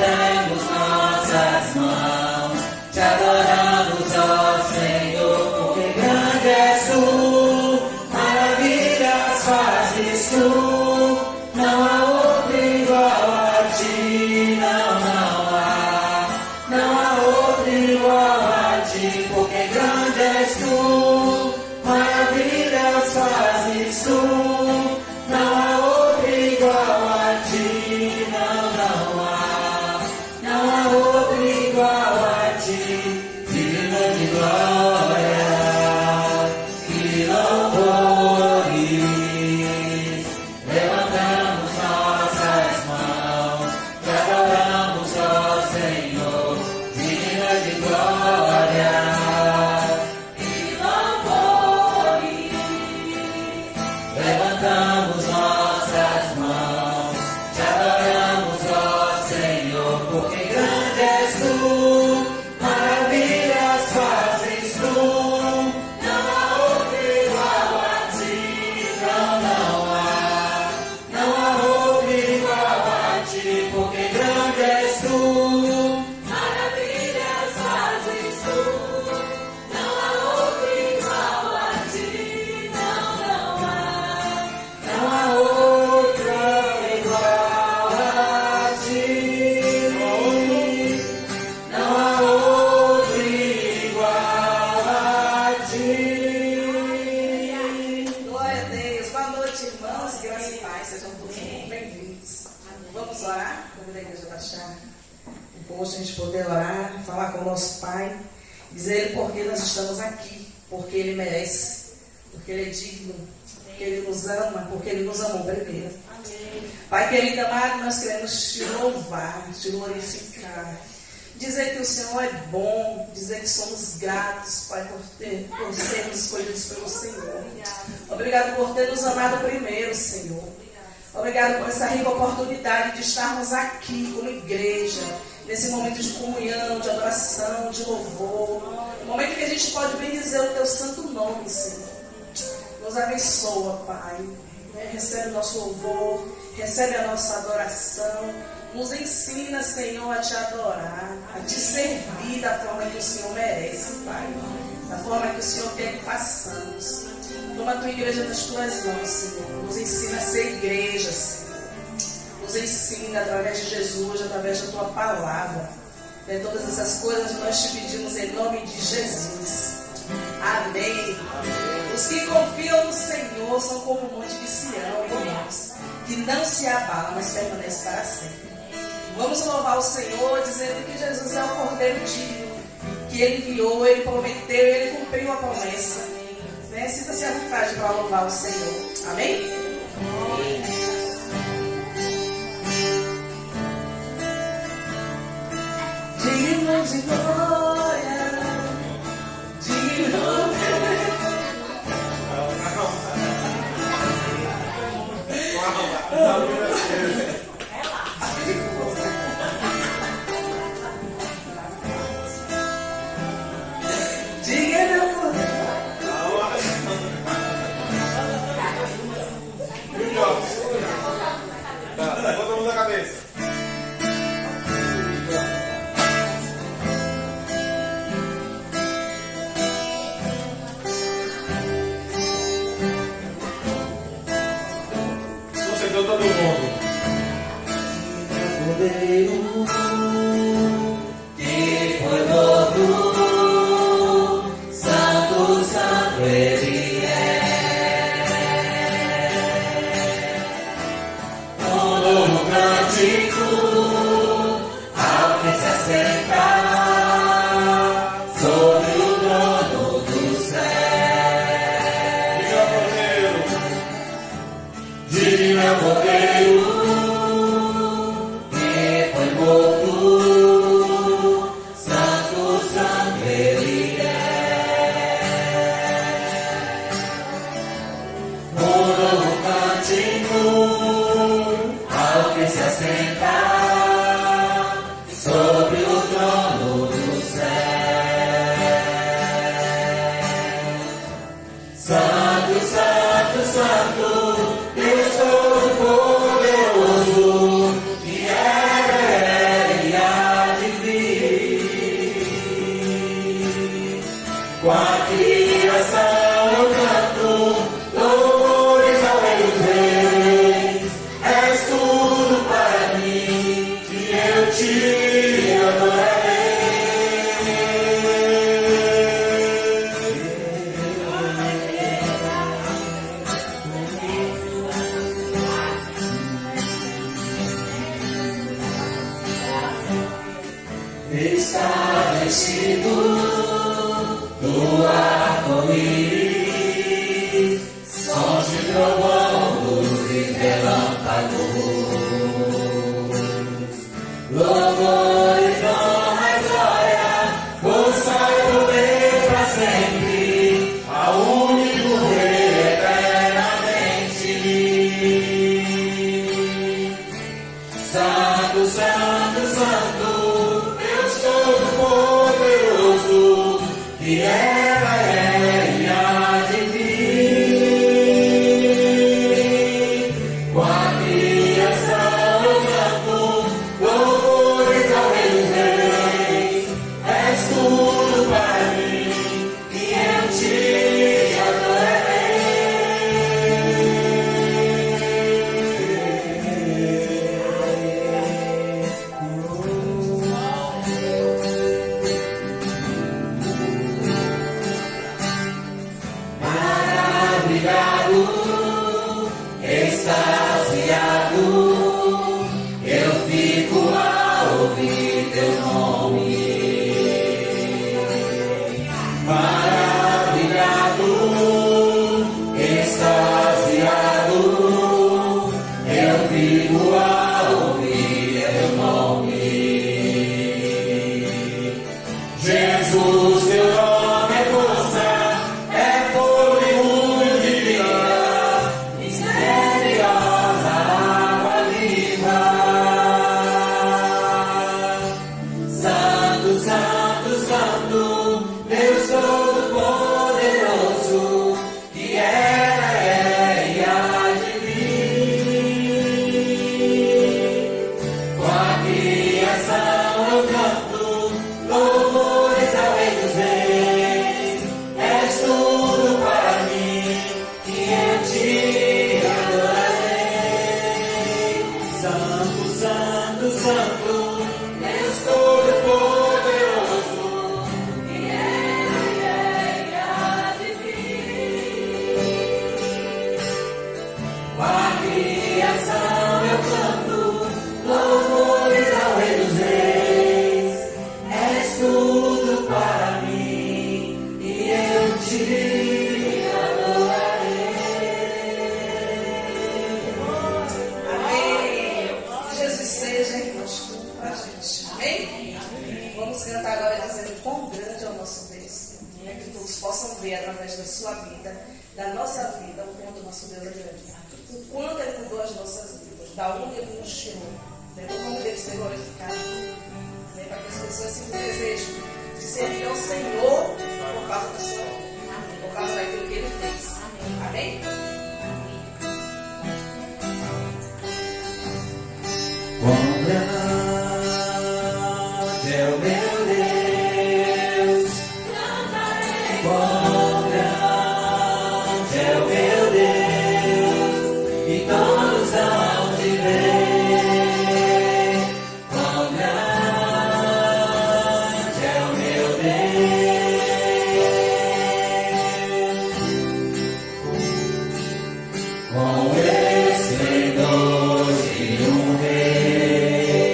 levantamos nossas mãos, te adoramos, ó Senhor, porque grande és tu, maravilhas fazes tu, não há outro igual a ti, não há outro igual a ti, porque grande és tu, maravilhas fazes tu, não há outro igual a ti, não há outro igual a ti, digno de glória e louvores. Levantamos nossas mãos, te adoramos, ó Senhor, digno de glória e louvores. Levantamos nossas mãos, te adoramos, ó Senhor, porque grande és tu, maravilhas fazes tu, não há outro igual a ti, não há outro igual a ti, porque grande és tu, maravilhas fazes tu, não há outro igual a ti, não há outro igual a ti, não há outro igual a ti. Glória a Deus. Boa noite, irmãos. Graça e paz. Sejam todos muito bem-vindos. Vamos orar? Vamos da igreja baixar um pouco, a gente poder orar, falar com o nosso Pai, dizer Ele porque nós estamos aqui, porque Ele merece, porque Ele é digno, porque Ele nos ama, porque Ele nos amou primeiro. Pai querido amado, nós queremos te louvar, te glorificar, dizer que o Senhor é bom, dizer que somos gratos, Pai, por sermos escolhidos pelo Senhor. Obrigado por ter nos amado primeiro, Senhor. Obrigado por essa rica oportunidade de estarmos aqui como igreja, nesse momento de comunhão, de adoração, de louvor. Um momento que a gente pode bendizer o Teu santo nome, Senhor. Nos abençoa, Pai. Recebe o nosso louvor, recebe a nossa adoração. Nos ensina, Senhor, a Te adorar, a Te servir da forma que o Senhor merece, Pai. Da forma que o Senhor quer que façamos. Toma a Tua igreja nas Tuas mãos, Senhor. Nos ensina a ser igreja, Senhor. Nos ensina através de Jesus, através da Tua palavra. Todas essas coisas nós te pedimos em nome de Jesus. Amém. Os que confiam no Senhor são como o monte de Sião, irmãos, que não se abala, mas permanece para sempre. Vamos louvar o Senhor, dizendo que Jesus é o Cordeiro digno, que Ele enviou, Ele prometeu, Ele cumpriu a promessa. Sinta-se à vontade para louvar o Senhor. Amém? Digno de glória, digno de Levanta a mão na cabeça. Sucedeu todo mundo. Que foi morto, santo, santo Ele é. Um novo cântico ao que se assentar sobre o trono do céu. Digno é o Cordeiro que foi morto, santo, santo Ele é. Um novo cântico ao que se assentar sobre o trono do céu. Santo, santo, santo, Deus Todo-Poderoso, que é está vestido do arco-íris, sons de trovão, luz e relâmpago. Louvores, honra e glória, força e poder para sempre, ao único Rei eternamente. Santo, Santo, Santo, Deus Todo-Poderoso, que era, é e há de vir. Com a criação eu canto louvores ao Rei dos Reis. És tudo para mim e eu te extasiado, eu fico a ouvir teu nome. Maravilhado, extasiado, eu fico a ouvir teu nome. Jesus, teu nome é força, é fogo e mundo de vida. Misteriosa água viva. Santo, Santo, Santo, Deus Todo-Poderoso, que era, é e há de vir. Com a criação eu canto louvores ao Rei dos Reis. És tudo para mim e eu te adorarei. Santo, Santo, Santo, Deus Todo-Poderoso, que era, é e há de vir. Com a criação eu canto louvores ao Rei dos Reis. És tudo para mim e eu te adorarei. Amém. Jesus seja em nós tudo para a gente. Amém? Vamos cantar agora dizendo quão grande é o nosso Deus. Que todos possam ver através da sua vida, da nossa vida, o quanto o nosso Deus é grande. O quanto Ele cuidou as nossas vidas, da onde Ele nos tirou. O nome dele ser glorificado. Para que as pessoas sintam o desejo de servir ao Senhor por causa da sua obra, por causa daquilo que Ele fez. Amém? Quão grande é o meu Deus, quão grande é o meu Deus, e todos hão de ver. Quão grande é o meu Deus, com esplendor de um rei,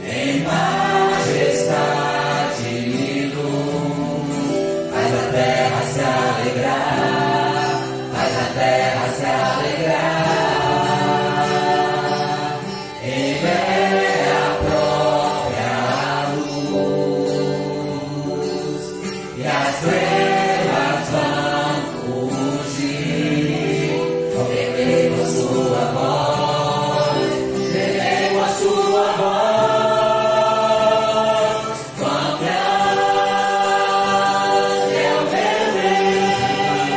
em majestade e luz, faz a terra se alegrar, faz a terra se alegrar, em a própria luz, e as estrelas vão fugir, ouvirei com a sua voz, verei com a sua voz. Quão grande é o meu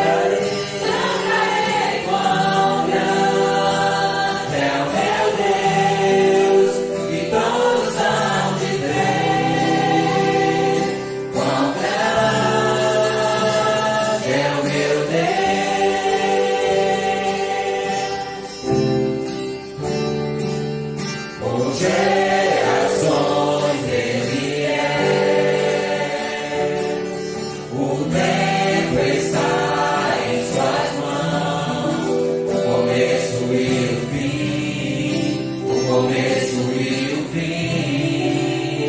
Deus, cantarei quão grande é o meu Deus, e todos hão de ver. Quão grande é o meu Deus. Por gerações Ele é, o tempo está em suas mãos, o começo e o fim, o começo e o fim.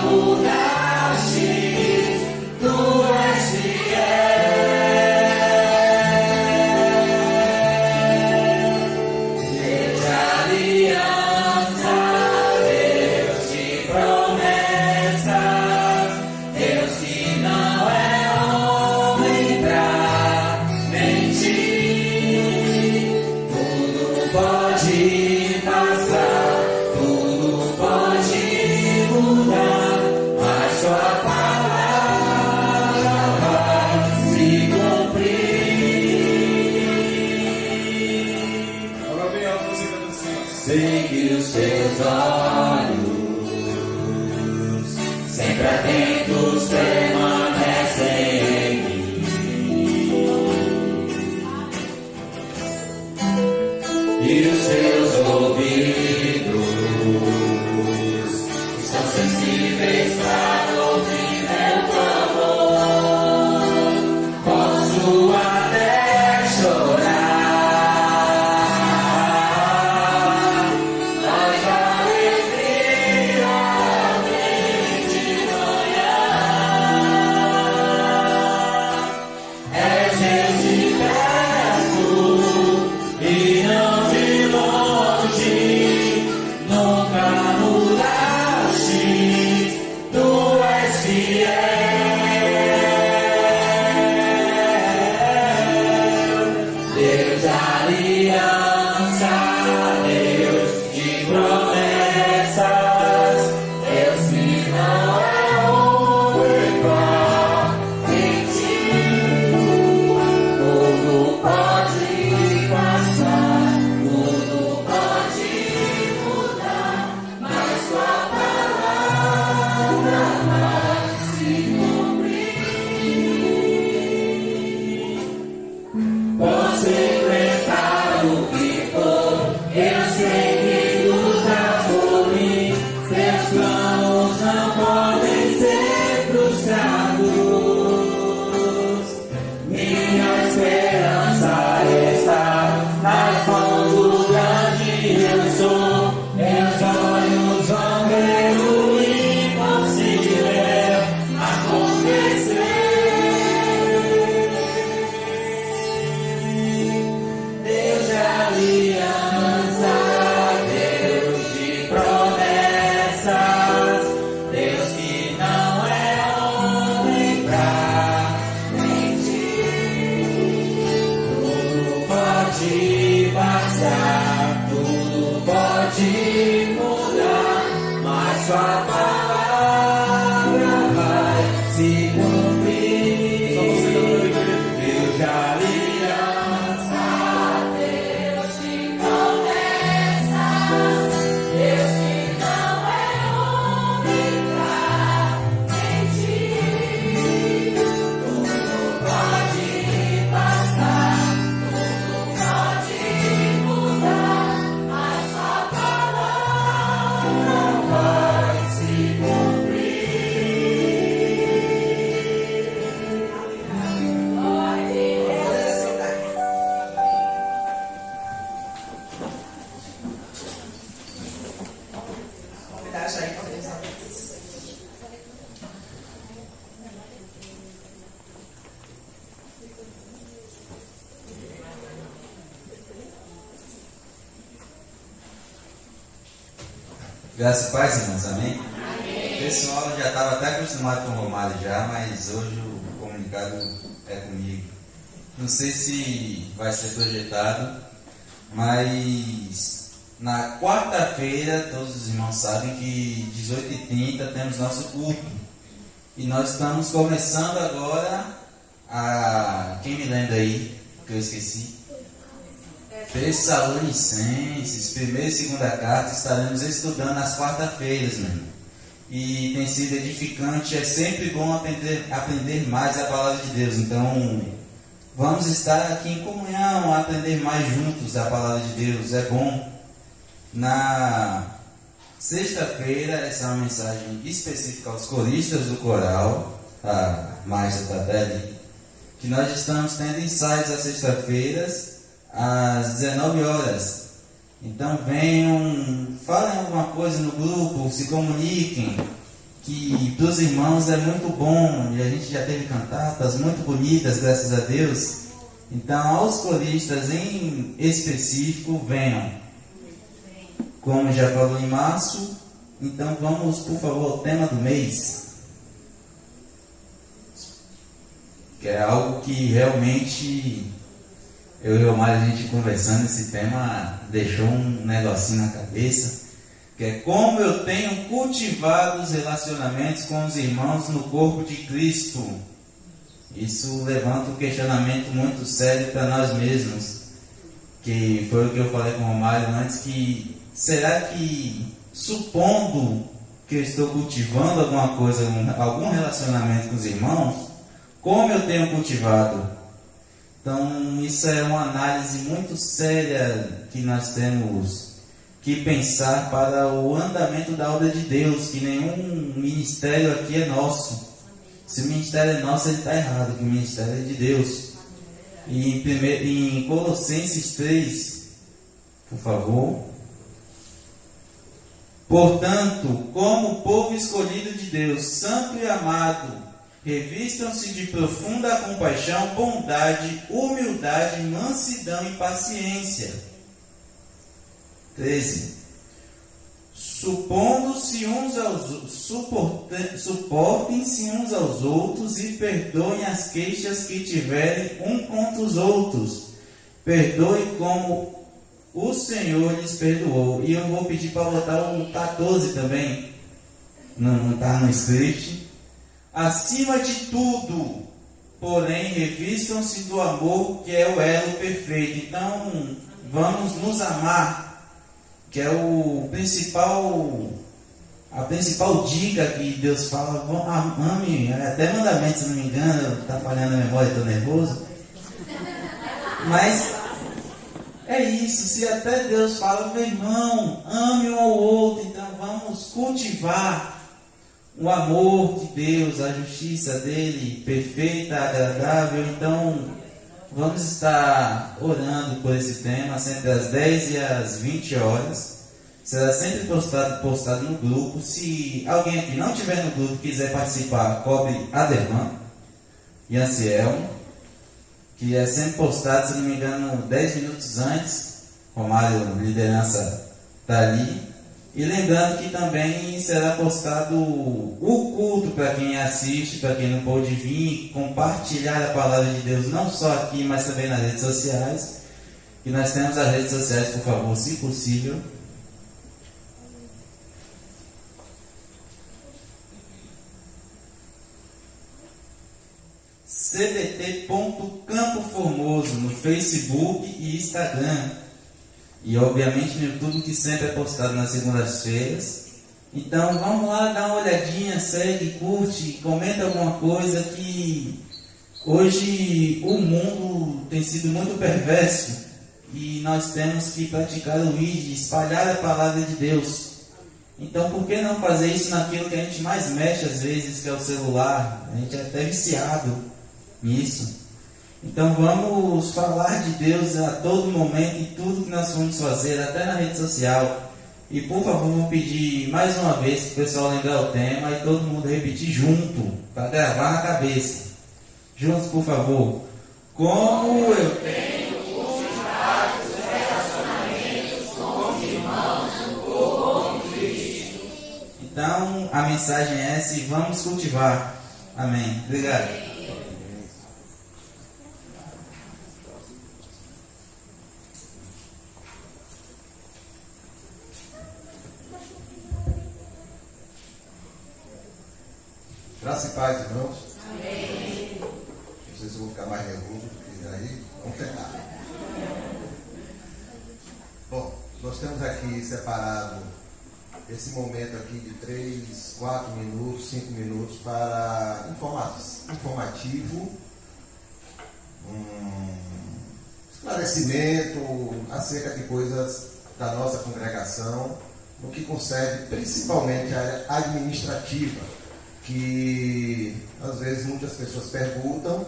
Mudaste Graças e paz, irmãos, amém? Amém. O pessoal já estava até acostumado com o Romário já, mas hoje o comunicado é comigo. Não sei se vai ser projetado, mas na quarta-feira, todos os irmãos sabem que 18h30 temos nosso culto. E nós estamos começando agora a... Quem me lembra aí, que eu esqueci? Tessalonicenses, primeira e segunda carta, estaremos estudando nas quarta-feiras, meu irmão. E tem sido edificante, é sempre bom aprender mais a palavra de Deus. Então, vamos estar aqui em comunhão, aprender mais juntos a palavra de Deus, é bom. Na sexta-feira, essa é uma mensagem específica aos coristas do coral, a Márcia Tadelli, que nós estamos tendo ensaios às sextas-feiras, às 19 horas. Então venham, falem alguma coisa no grupo, se comuniquem, que para os irmãos é muito bom, e a gente já teve cantatas muito bonitas, graças a Deus. Então aos coristas em específico, venham. Como já falou em março, então vamos, por favor, ao tema do mês, que é algo que realmente... Eu e o Mário, a gente conversando, esse tema deixou um negocinho na cabeça, que é como eu tenho cultivado os relacionamentos com os irmãos no corpo de Cristo. Isso levanta um questionamento muito sério para nós mesmos, que foi o que eu falei com o Mário antes, que será que, supondo que eu estou cultivando alguma coisa, algum relacionamento com os irmãos, como eu tenho cultivado? Então, isso é uma análise muito séria que nós temos que pensar para o andamento da obra de Deus, que nenhum ministério aqui é nosso. Se o ministério é nosso, ele está errado, que o ministério é de Deus. E em Colossenses 3, por favor. Portanto, como povo escolhido de Deus, santo e amado, revistam-se de profunda compaixão, bondade, humildade, mansidão e paciência. 13. Suportem-se uns aos outros e perdoem as queixas que tiverem um contra os outros. Perdoe como o Senhor lhes perdoou. E eu vou pedir para botar o 14 também. Não está no script. Acima de tudo, porém, revistam-se do amor, que é o elo perfeito. Então, vamos nos amar, que é a principal dica que Deus fala. Ame, até mandamento, se não me engano, está falhando a memória, estou nervoso. Mas é isso, se até Deus fala, meu irmão, ame um ao outro, então vamos cultivar o amor de Deus, a justiça dele, perfeita, agradável. Então, vamos estar orando por esse tema, sempre às 10 e às 20 horas. Será sempre postado no grupo. Se alguém aqui não estiver no grupo e quiser participar, cobre Aderman e Anselmo, que é sempre postado, se não me engano, 10 minutos antes. Romário, liderança, está ali. E lembrando que também será postado o culto para quem assiste, para quem não pôde vir, compartilhar a palavra de Deus, não só aqui, mas também nas redes sociais. E nós temos as redes sociais, por favor, se possível. cbt.campoformoso no Facebook e Instagram. E obviamente no YouTube, que sempre é postado nas segundas-feiras. Então vamos lá, dá uma olhadinha, segue, curte, comenta alguma coisa, que hoje o mundo tem sido muito perverso e nós temos que praticar o ID, espalhar a palavra de Deus. Então por que não fazer isso naquilo que a gente mais mexe às vezes, que é o celular? A gente é até viciado nisso. Então vamos falar de Deus a todo momento, em tudo que nós vamos fazer, até na rede social. E por favor, vou pedir mais uma vez para o pessoal lembrar o tema e todo mundo repetir junto, para gravar na cabeça. Juntos, por favor. Como eu tenho cultivado os relacionamentos com os irmãos no corpo de Cristo. a mensagem é essa e vamos cultivar. Amém. Obrigado. Graça e paz, irmãos. Amém. Não sei se eu vou ficar mais nervoso, porque aí vamos tentar. Bom, nós temos aqui separado esse momento aqui de 3, 4 minutos, 5 minutos para informativo, esclarecimento acerca de coisas da nossa congregação, no que concerne principalmente a área administrativa, que às vezes muitas pessoas perguntam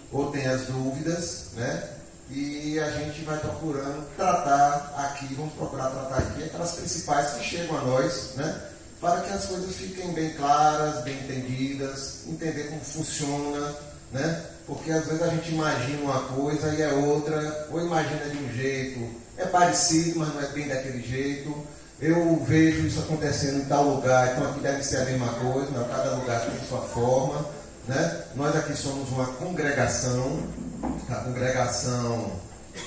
ou têm as dúvidas, né? E a gente vai procurando tratar aqui, vamos procurar tratar aqui aquelas principais que chegam a nós, né? Para que as coisas fiquem bem claras, bem entendidas, entender como funciona, né? Porque às vezes a gente imagina uma coisa e é outra, ou imagina de um jeito, é parecido, mas não é bem daquele jeito. Eu vejo isso acontecendo em tal lugar, então aqui deve ser a mesma coisa, não, cada lugar tem sua forma, né? Nós aqui somos uma congregação, a congregação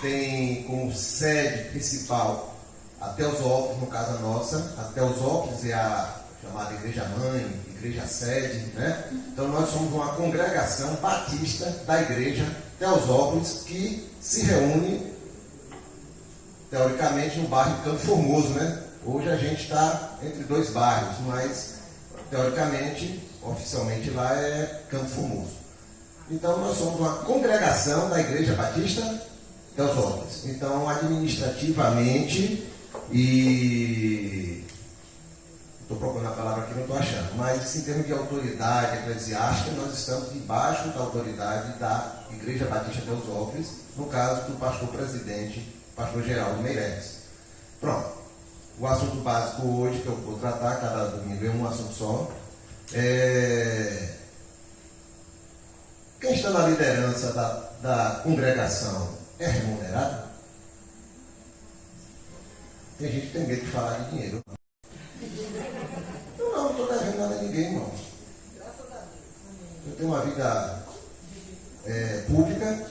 tem como sede principal a Teosópolis, no caso a nossa. A Teosópolis é a chamada Igreja Mãe, Igreja Sede, né? Então nós somos uma congregação batista da Igreja Teosópolis que se reúne, teoricamente, no bairro Campo Formoso, né? Hoje a gente está entre dois bairros, mas teoricamente, oficialmente lá é Campo Formoso. Então nós somos uma congregação da Igreja Batista Teosópolis. Então administrativamente, e estou procurando a palavra aqui, não estou achando, mas em termos de autoridade eclesiástica, nós estamos debaixo da autoridade da Igreja Batista Teosópolis, no caso do pastor presidente, pastor Geraldo Meireles. Pronto. O assunto básico hoje que eu vou tratar, cada domingo é um assunto só. Quem está na liderança da congregação é remunerado? Tem gente que tem medo de falar de dinheiro. Eu não estou devendo nada a ninguém, irmão. Eu tenho uma vida pública,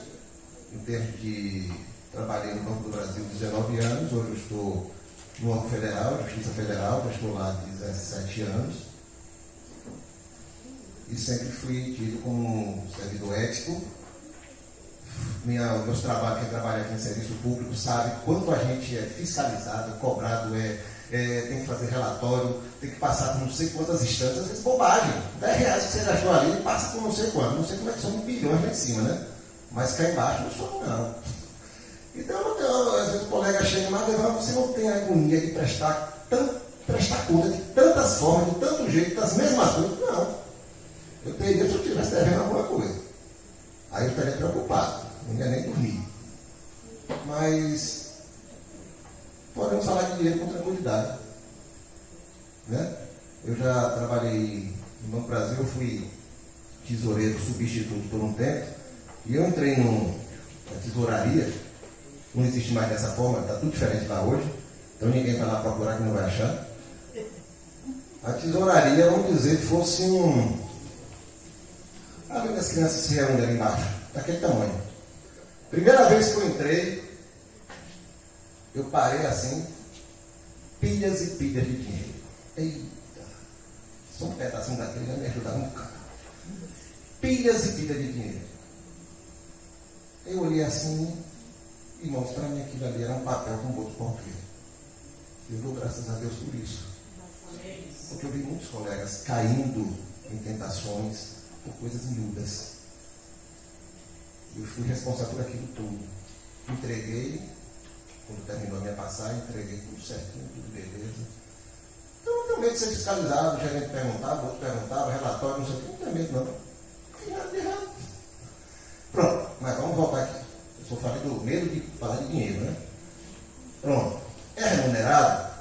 em termos de... Trabalhei no Banco do Brasil 19 anos, hoje eu estou no órgão federal, Justiça Federal, já estou lá há 17 anos. E sempre fui tido como servidor ético. Meus trabalhos, quem trabalha aqui em serviço público sabe quanto a gente é fiscalizado, cobrado, tem que fazer relatório, tem que passar por não sei quantas instâncias, às vezes bobagem. R$10 que você gastou ali, passa por não sei quanto. Não sei como é que são bilhões lá em cima, né? Mas cá embaixo não somos não. Então, às vezes o colega chega lá e diz, você não tem a agonia de prestar conta de tantas formas, de tanto jeito, das mesmas coisas. Não. Eu teria se eu estivesse devendo alguma coisa. Aí eu estaria preocupado, não ia nem dormir. Mas podemos falar de dinheiro com tranquilidade. Né? Eu já trabalhei no Banco Brasil, eu fui tesoureiro substituto por um tempo, e eu entrei na tesouraria. Não existe mais dessa forma, está tudo diferente lá hoje. Então ninguém vai lá procurar que não vai achar. A tesouraria, vamos dizer que fosse ali as crianças se reúnem ali embaixo, daquele tamanho. Primeira vez que eu entrei, eu parei assim, pilhas e pilhas de dinheiro. Eita, só um pedacinho daquele vai me ajudar um bocado. Pilhas e pilhas de dinheiro. Eu olhei assim, irmãos, para mim aquilo ali era um papel com outro qualquer. Eu dou graças a Deus por isso. Porque eu vi muitos colegas caindo em tentações por coisas miúdas. Eu fui responsável por aquilo tudo. Entreguei, quando terminou a minha passagem, entreguei tudo certinho, tudo beleza. Então não tenho medo de ser fiscalizado, o gerente perguntava, o outro perguntava, relatório, não sei o que, não tenho medo não. Não fiz nada de errado. Pronto, mas vamos voltar aqui. Eu só falei do medo de falar de dinheiro, né? Pronto. É remunerado?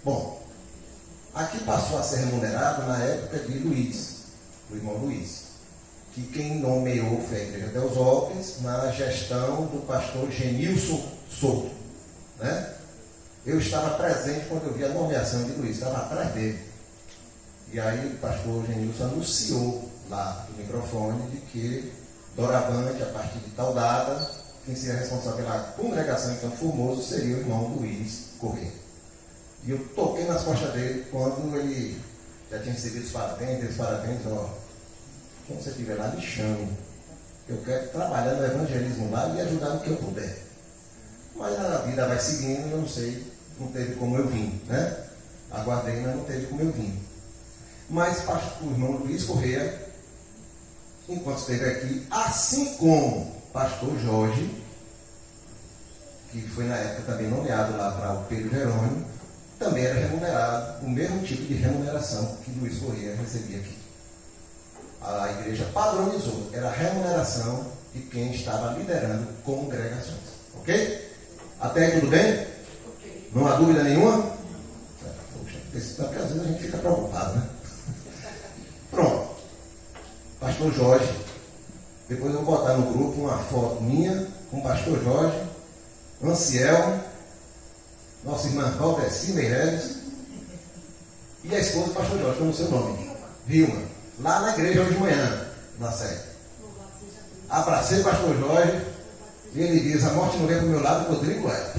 Bom, aqui passou a ser remunerado na época de Luiz, do irmão Luiz, que quem nomeou foi a Igreja Teosópolis na gestão do pastor Genilson Souto, né? Eu estava presente quando eu vi a nomeação de Luiz, estava atrás dele. E aí o pastor Genilson anunciou lá no microfone de que doravante, a partir de tal data, quem seria responsável pela congregação em Campo Formoso seria o irmão Luiz Corrêa. E eu toquei nas costas dele quando ele já tinha recebido os parabéns, ó, quando você estiver lá, me chame. Eu quero trabalhar no evangelismo lá e ajudar no que eu puder. Mas a vida vai seguindo, eu não sei, não teve como eu vim, né? Aguardei, mas não teve como eu vim. Mas o irmão Luiz Corrêa, enquanto esteve aqui, assim como o pastor Jorge, que foi na época também nomeado lá para o Pedro Jerônimo, também era remunerado, o mesmo tipo de remuneração que Luiz Corrêa recebia aqui. A igreja padronizou, era a remuneração de quem estava liderando congregações. Ok? Até aí tudo bem? Ok. Não há dúvida nenhuma? Poxa, porque às vezes a gente fica preocupado, né? Pronto. Pastor Jorge. Depois eu vou botar no grupo uma foto minha com o pastor Jorge, Anciel, nossa irmã Valdeci Meireles e a esposa do pastor Jorge, como é o seu nome? Vilma. Lá na igreja hoje de manhã, na sede. Abracei o pastor Jorge e ele diz: a morte não veio para o meu lado, o Rodrigo é.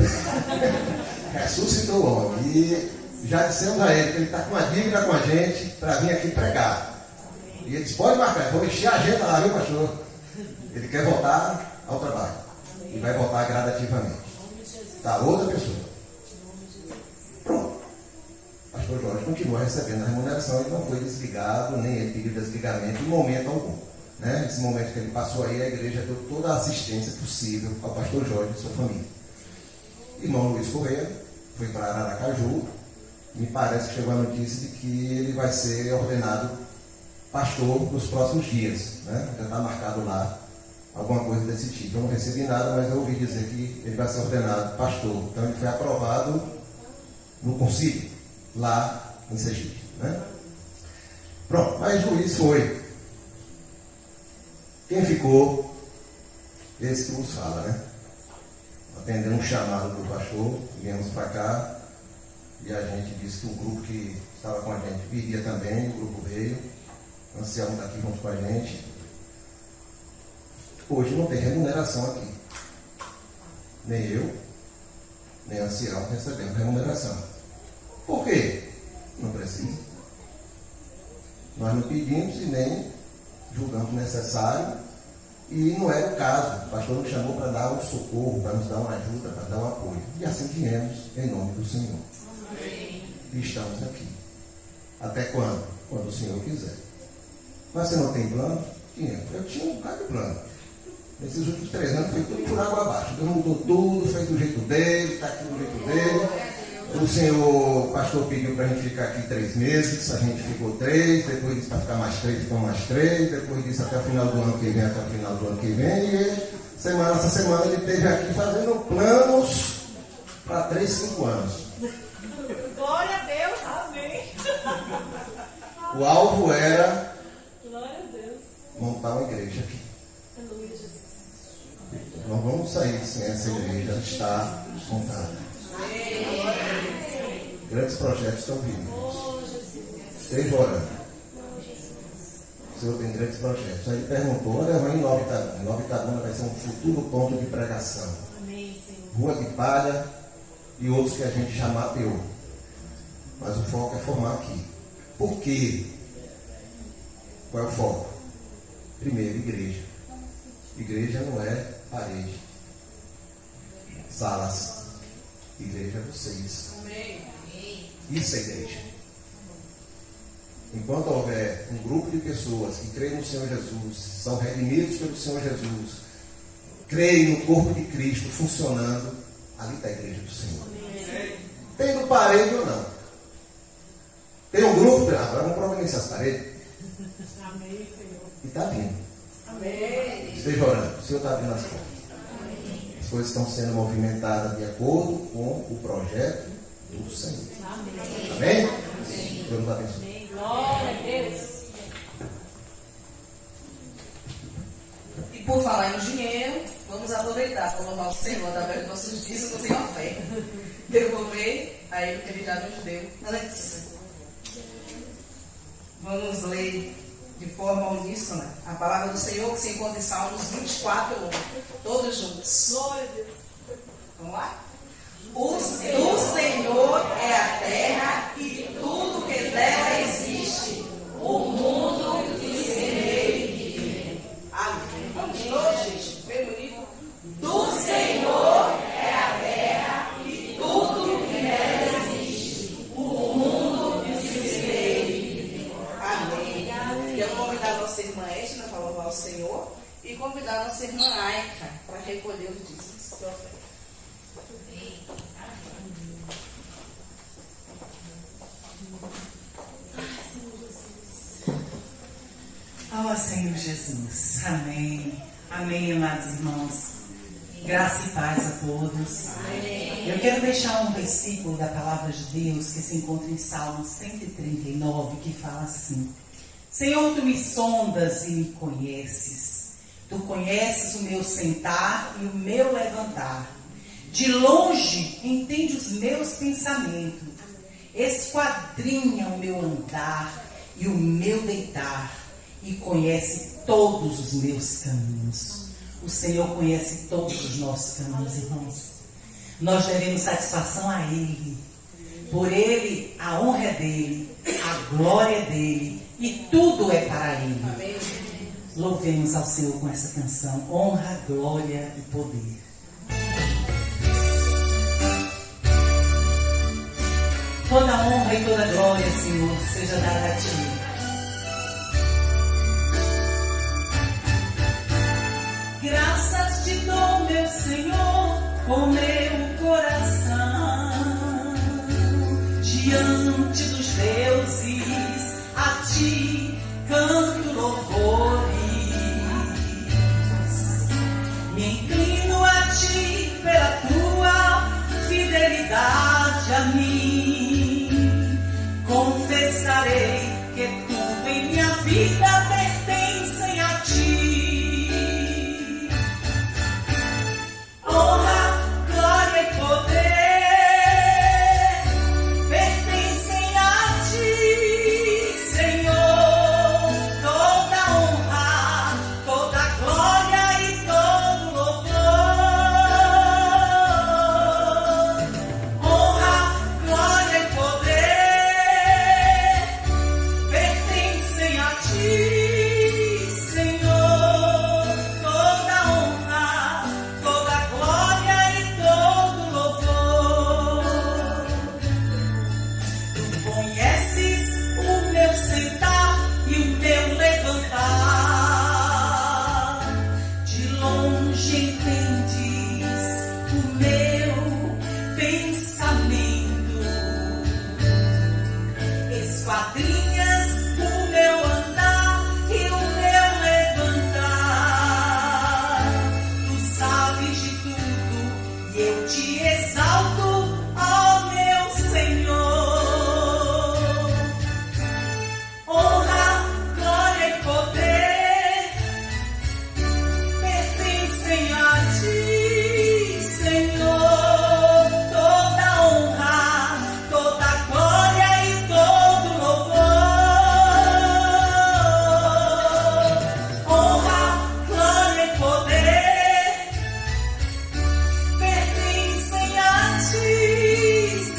Ressuscitou o homem. E já dissemos a ele que ele está com uma dívida com a gente para vir aqui pregar. E ele disse: pode marcar, vou encher a agenda lá, viu, pastor? Ele quer voltar ao trabalho. E vai voltar gradativamente. Está outra pessoa. Pronto. Pastor Jorge continua recebendo a remuneração, ele não foi desligado, nem ele pediu desligamento em momento algum. Né? Nesse momento que ele passou aí, a igreja deu toda a assistência possível ao pastor Jorge e sua família. Irmão Luiz Corrêa foi para Araracaju, me parece que chegou a notícia de que ele vai ser ordenado pastor nos próximos dias. Né? Já está marcado lá alguma coisa desse tipo. Eu não recebi nada, mas eu ouvi dizer que ele vai ser ordenado pastor. Então ele foi aprovado no concílio, lá em Sergipe. Né? Pronto, mas Luiz foi. Quem ficou? Esse que vos fala, né? Atendendo um chamado do pastor, viemos para cá e a gente disse que o grupo que estava com a gente viria também, o grupo veio, o ancião está aqui junto com a gente. Hoje não tem remuneração aqui. Nem eu, nem o ancião recebemos remuneração. Por quê? Não precisa. Nós não pedimos e nem julgamos necessário, e não era o caso. O pastor nos chamou para dar um socorro, para nos dar uma ajuda, para dar um apoio. E assim viemos, em nome do Senhor. Amém. E estamos aqui. Até quando? Quando o Senhor quiser. Mas você não tem plano? Tinha. Eu tinha um bocado de plano. Nesses últimos 3 anos foi tudo por água abaixo. Deus mudou tudo, fez do jeito dele, está aqui do jeito dele. O senhor, o pastor pediu para a gente ficar aqui 3 meses, a gente ficou 3, depois disse para ficar mais 3, ficou mais 3, depois disse até o final do ano que vem, até o final do ano que vem, e ele, essa semana ele esteve aqui fazendo planos para 3, 5 anos. Glória a Deus, amém. O alvo era Glória a Deus. montar uma igreja aqui. Aleluia, Jesus. Não vamos sair sem essa igreja estar montada. Grandes projetos estão vindo. Esteja orando. O Senhor tem grandes projetos. Aí ele perguntou: olha, mãe, Nova Itabuna. Nova Itabuna vai ser um futuro ponto de pregação. Amém, Senhor. Rua de Palha e outros que a gente chama APU. Mas o foco é formar aqui. Por quê? Qual é o foco? Primeiro, igreja. Igreja não é parede, salas. Igreja é vocês. Amém. Isso é igreja. Enquanto houver um grupo de pessoas que creem no Senhor Jesus, são redimidos pelo Senhor Jesus, creem no corpo de Cristo funcionando, ali está a igreja do Senhor. Tem no parede ou não? Tem um grupo? Agora vamos providenciar as paredes. Amém, Senhor. E está vindo. Amém. Esteja orando. O Senhor está abrindo as portas. As coisas estão sendo movimentadas de acordo com o projeto do Senhor. Amém. Amém? Deus nos abençoe. Amém. Glória a Deus. E por falar em dinheiro, vamos aproveitar para louvar o Senhor através dos nossos dízimos em oferta. Devolver a Ele que Ele já nos deu. Alex. Vamos ler de forma uníssona a palavra do Senhor que se encontra em Salmos 24, todos juntos. Glória a Deus. Vamos lá? Do Senhor é a terra e tudo que nela existe, o mundo e os que nele vivem. Amém. Vamos todos, gente, bem bonito. Do Senhor é a terra e tudo que nela existe, o mundo e os que nele vivem. Amém. Quero convidar a nossa irmã Edna para louvar o Senhor e convidar a nossa irmã Aica para recolher os dízimos que oferta. Ó Senhor Jesus, amém, amém, amados irmãos, graça e paz a todos. Amém. Eu quero deixar um versículo da palavra de Deus que se encontra em Salmo 139, que fala assim: Senhor, tu me sondas e me conheces, tu conheces o meu sentar e o meu levantar, de longe entende os meus pensamentos, esquadrinha o meu andar e o meu deitar, e conhece todos os meus caminhos. O Senhor conhece todos os nossos caminhos, irmãos. Nós devemos satisfação a Ele. Por Ele, a honra é dEle, a glória é dEle, e tudo é para Ele. Amém. Louvemos ao Senhor com essa canção. Honra, glória e poder. Toda honra e toda glória, Senhor, seja dada a Ti. Graças te dou, meu Senhor, com meu coração, diante dos deuses, a Ti canto louvores. Me inclino a Ti pela Tua fidelidade a mim. Confessarei que tudo em minha vida pertencem a Ti. Honra, glória e poder pertencem a Ti, Senhor. Toda honra, toda glória e todo louvor. Honra, glória e poder pertencem a Ti, Senhor. Toda honra, toda glória e todo louvor. Tu conheces o meu sentar e o meu levantar, de longe entendes o meu pensamento, esquadrinhas o meu andar e o meu levantar. Tu sabes de tudo e eu te exalto, ó meu Senhor. Honra, glória e poder pertencem a Ti, Senhor. Toda honra, toda glória e todo louvor. Honra, glória e poder pertencem a Ti,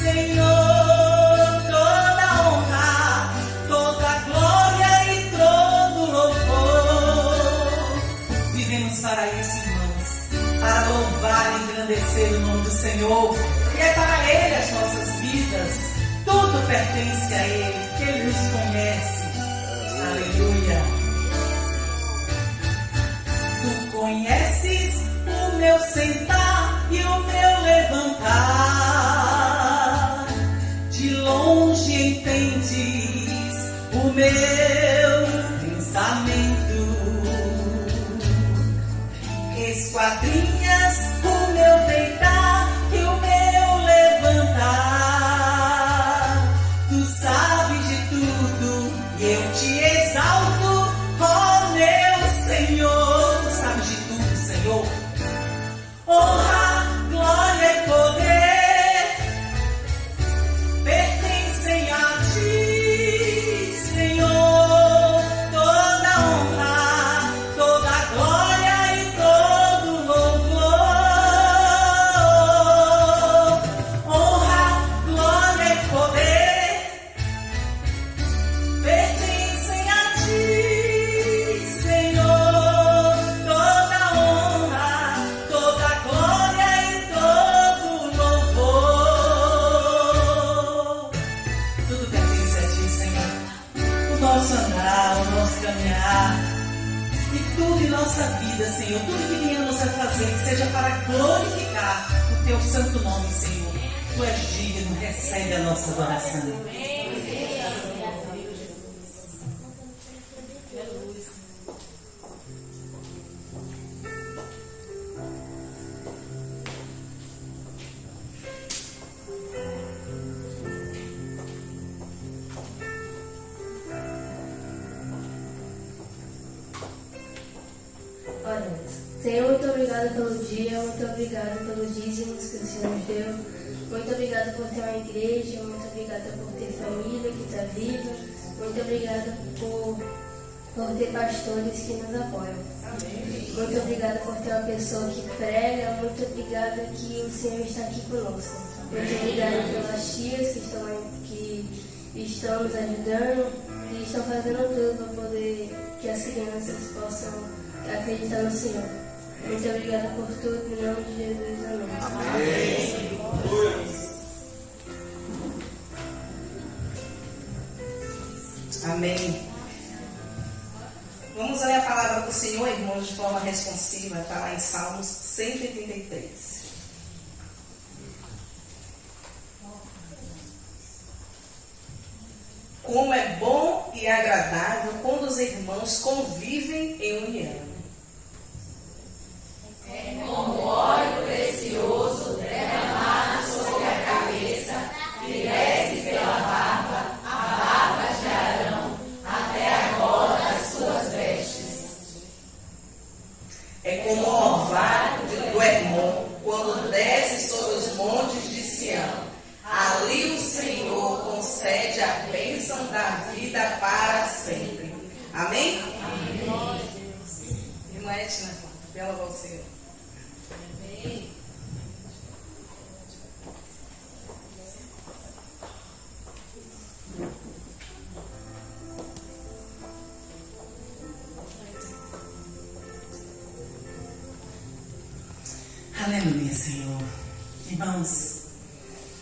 Senhor. Toda honra, toda glória e todo louvor. Vivemos para isso, irmãos, para louvar e engrandecer o nome do Senhor. E é para Ele as nossas vidas. Tudo pertence a Ele, que Ele nos conhece. Aleluia. Tu conheces o meu sentar e o meu levantar, de longe entendes o meu pensamento, esquadrinhas o meu deitar e o meu levantar. Tu sabes de tudo e eu te exalto, ó meu Senhor. Tu sabes de tudo, Senhor. Honra, glória e poder pertencem a Ti, Senhor. nossa vida, Senhor, tudo que venhamos a fazer, que seja para glorificar o Teu santo nome, Senhor. Tu és digno, recebe a nossa adoração. Senhor, muito obrigado pelo dia, muito obrigado pelos dízimos que o Senhor nos deu. Muito obrigado por ter uma igreja, muito obrigada por ter família que está viva. Muito obrigada por ter pastores que nos apoiam. Amém. Muito obrigada por ter uma pessoa que prega. Muito obrigada que o Senhor está aqui conosco. Muito obrigada pelas tias que estão nos ajudando e estão fazendo tudo para poder que as crianças possam acreditar no Senhor. Muito obrigada por tudo, em nome de Jesus. Amém. Amém. Vamos ler a palavra do Senhor, irmãos, de forma responsiva. Está lá em Salmos 183. Como é bom e agradável quando os irmãos convivem em união. É como óleo precioso derramado sobre a cabeça e desce pela barba, a barba de Arão, até a gola das suas vestes. É como o orvalho do Hermon, quando desce sobre os montes de Sião. Ali o Senhor concede a bênção da vida para sempre. Amém? Amém. Irmã Etna, bela ao Senhor. Amém. Aleluia, Senhor. Irmãos,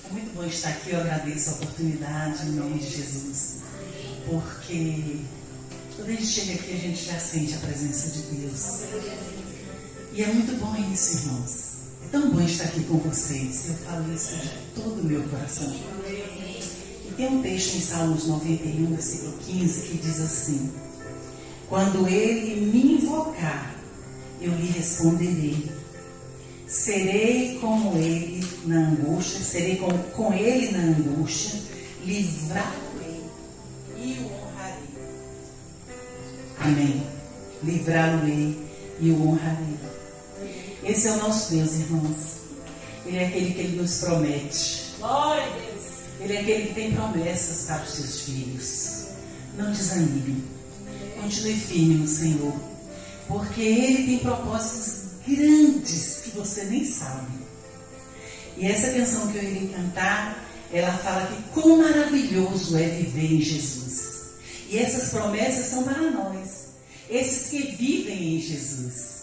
é muito bom estar aqui. Eu agradeço a oportunidade em nome de Jesus, porque quando a gente chega aqui, a gente já sente a presença de Deus. E é muito bom isso, irmãos. É tão bom estar aqui com vocês. Eu falo isso de todo o meu coração. E tem um texto em Salmos 91, versículo 15, que diz assim: quando ele me invocar, eu lhe responderei. Serei como ele na angústia, serei com ele na angústia, livrá-lo-ei e o honrarei. Amém. Livrá-lo-ei e o honrarei. Esse é o nosso Deus, irmãos. Ele é aquele que ele nos promete. Glória a Deus. Ele é aquele que tem promessas para os seus filhos. Não desanime. Continue firme no Senhor, porque Ele tem propósitos grandes que você nem sabe. E essa canção que eu irei cantar, ela fala que quão maravilhoso é viver em Jesus. E essas promessas são para nós, esses que vivem em Jesus.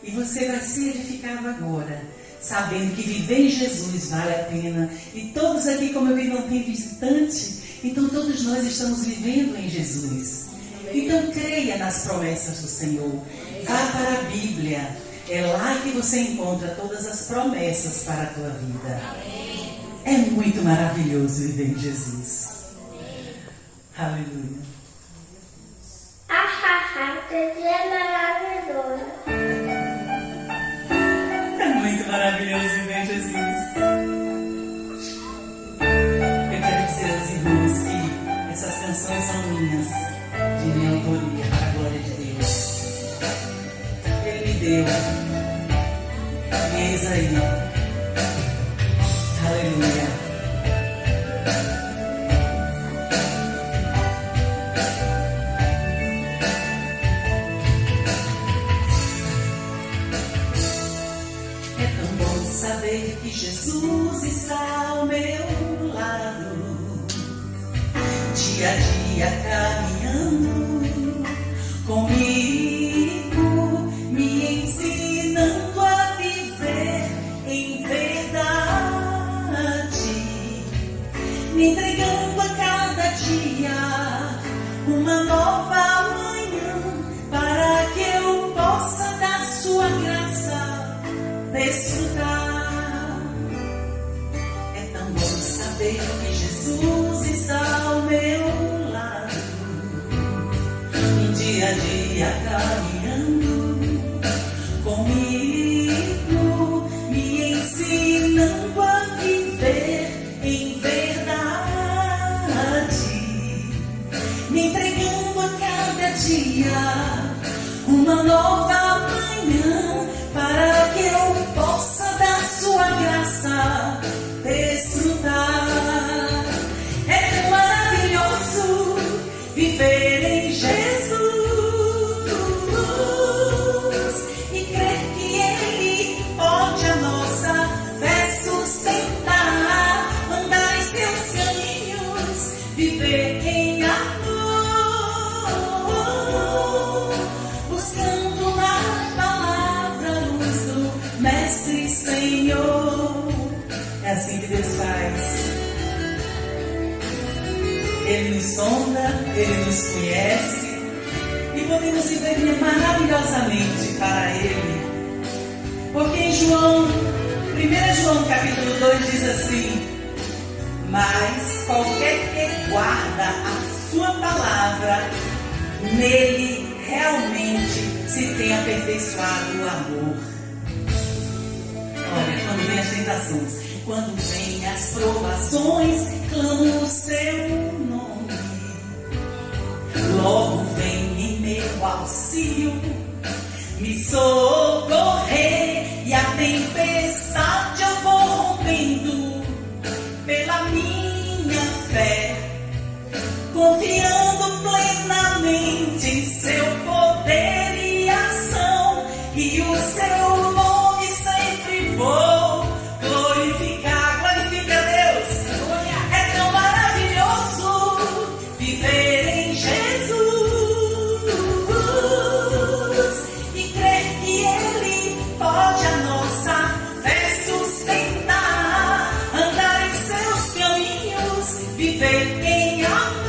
E você vai ser edificado agora, sabendo que viver em Jesus vale a pena. E todos aqui, como eu vi, não tem visitante, então todos nós estamos vivendo em Jesus. Então creia nas promessas do Senhor. Vá para a Bíblia. É lá que você encontra todas as promessas para a tua vida. É muito maravilhoso viver em Jesus. Aleluia. É muito maravilhoso viver em Jesus. Eu quero dizer aos irmãos que essas canções são minhas, de minha autoria, para a glória de Deus. Ele me deu. E eis aí. Aleluia. É tão bom saber que Jesus está ao meu lado, dia a dia caminhando comigo, me ensinando a viver em verdade, me entregando a cada dia uma nova manhã para que eu possa Mestre, Senhor. É assim que Deus faz. Ele nos sonda, Ele nos conhece e podemos viver maravilhosamente para Ele. Porque em João, 1 João capítulo 2 diz assim: mas qualquer que guarda a sua palavra, nele realmente se tem aperfeiçoado o amor. Olha, quando vem as tentações, quando vem as provações, clamo o seu nome. Logo vem em meu auxílio me socorrer, e a tempestade eu vou rompendo pela minha fé, confiando plenamente em seu poder e ação, e o seu nome sempre vou glorificar. Glorifica Deus. É tão maravilhoso viver em Jesus e crer que Ele pode a nossa fé sustentar, andar em seus caminhos, viver em amor,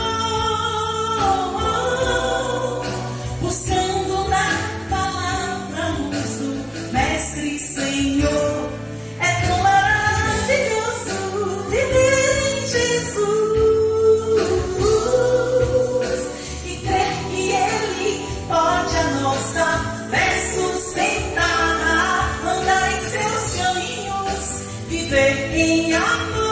buscando na palavra a luz do Mestre Senhor. É tão maravilhoso viver em Jesus e crer que Ele pode a nossa fé sustentar, andar em seus caminhos, viver em amor,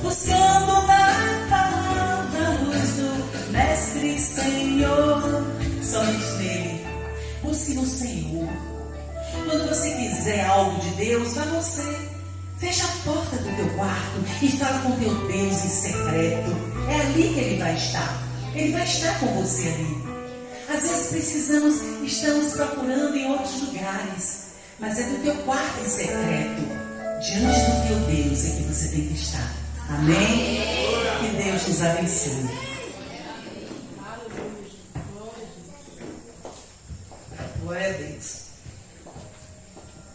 buscando na palavra a luz do Mestre Senhor. Somente nele, busque no Senhor. Quando você quiser algo de Deus, vá você. Fecha a porta do teu quarto e fala com teu Deus em secreto. É ali que Ele vai estar. Ele vai estar com você ali. Às vezes estamos procurando em outros lugares, mas é do teu quarto em secreto, diante do teu Deus, é que você tem que estar. Amém? Que Deus nos abençoe. Glória a Deus.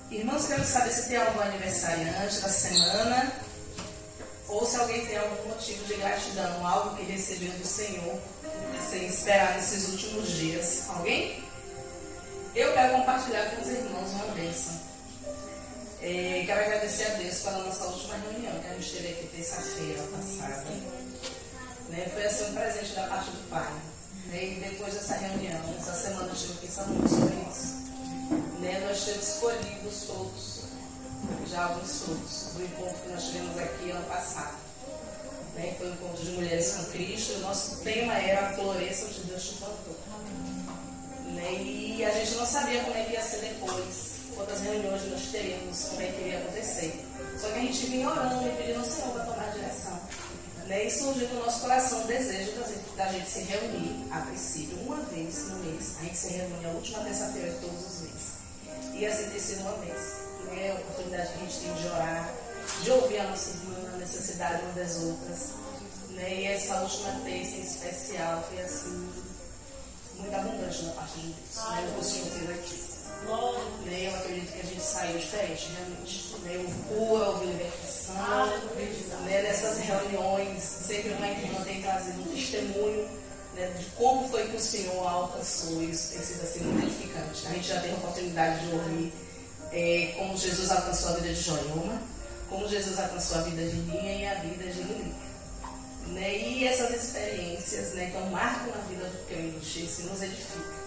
Irmãos, quero saber se tem algum aniversariante da semana ou se alguém tem algum motivo de gratidão, algo que recebeu do Senhor sem esperar nesses últimos dias. Alguém? Eu quero compartilhar com os irmãos uma bênção. Quero agradecer a Deus pela nossa última reunião, que a gente teve aqui terça-feira passada. Foi assim um presente da parte do Pai. E depois dessa reunião, essa semana eu estive pensando muito sobre isso. Nós temos escolhido os frutos, já alguns frutos, do encontro que nós tivemos aqui ano passado. Foi um encontro de mulheres com Cristo. O nosso tema era Floresça onde Deus te plantou. E a gente não sabia como é que ia ser depois, quantas reuniões nós teríamos, como é que iria acontecer. Só que a gente vinha orando e pedindo ao Senhor para tomar a direção. E surgiu no nosso coração o desejo da gente se reunir, a princípio, uma vez no mês. A gente se reúne a última terça-feira de todos os meses. E assim tem sido uma vez. A oportunidade que a gente tem de orar, de ouvir a nossa irmã, a necessidade uma das outras. E essa última terça em especial foi assim, muito abundante da parte de Deus. O que o Senhor fez aqui. Eu acredito que a gente saiu diferente, realmente. Houve cura, houve libertação. Nessas reuniões, sempre uma irmã tem trazido um testemunho de como foi que o Senhor alcançou. Isso tem sido assim muito edificante. A gente já teve a oportunidade de ouvir como Jesus alcançou a vida de Joelma, como Jesus alcançou a vida de Ninha e a vida de Lilica. E essas experiências então marcam a vida do crente, isso nos edifica.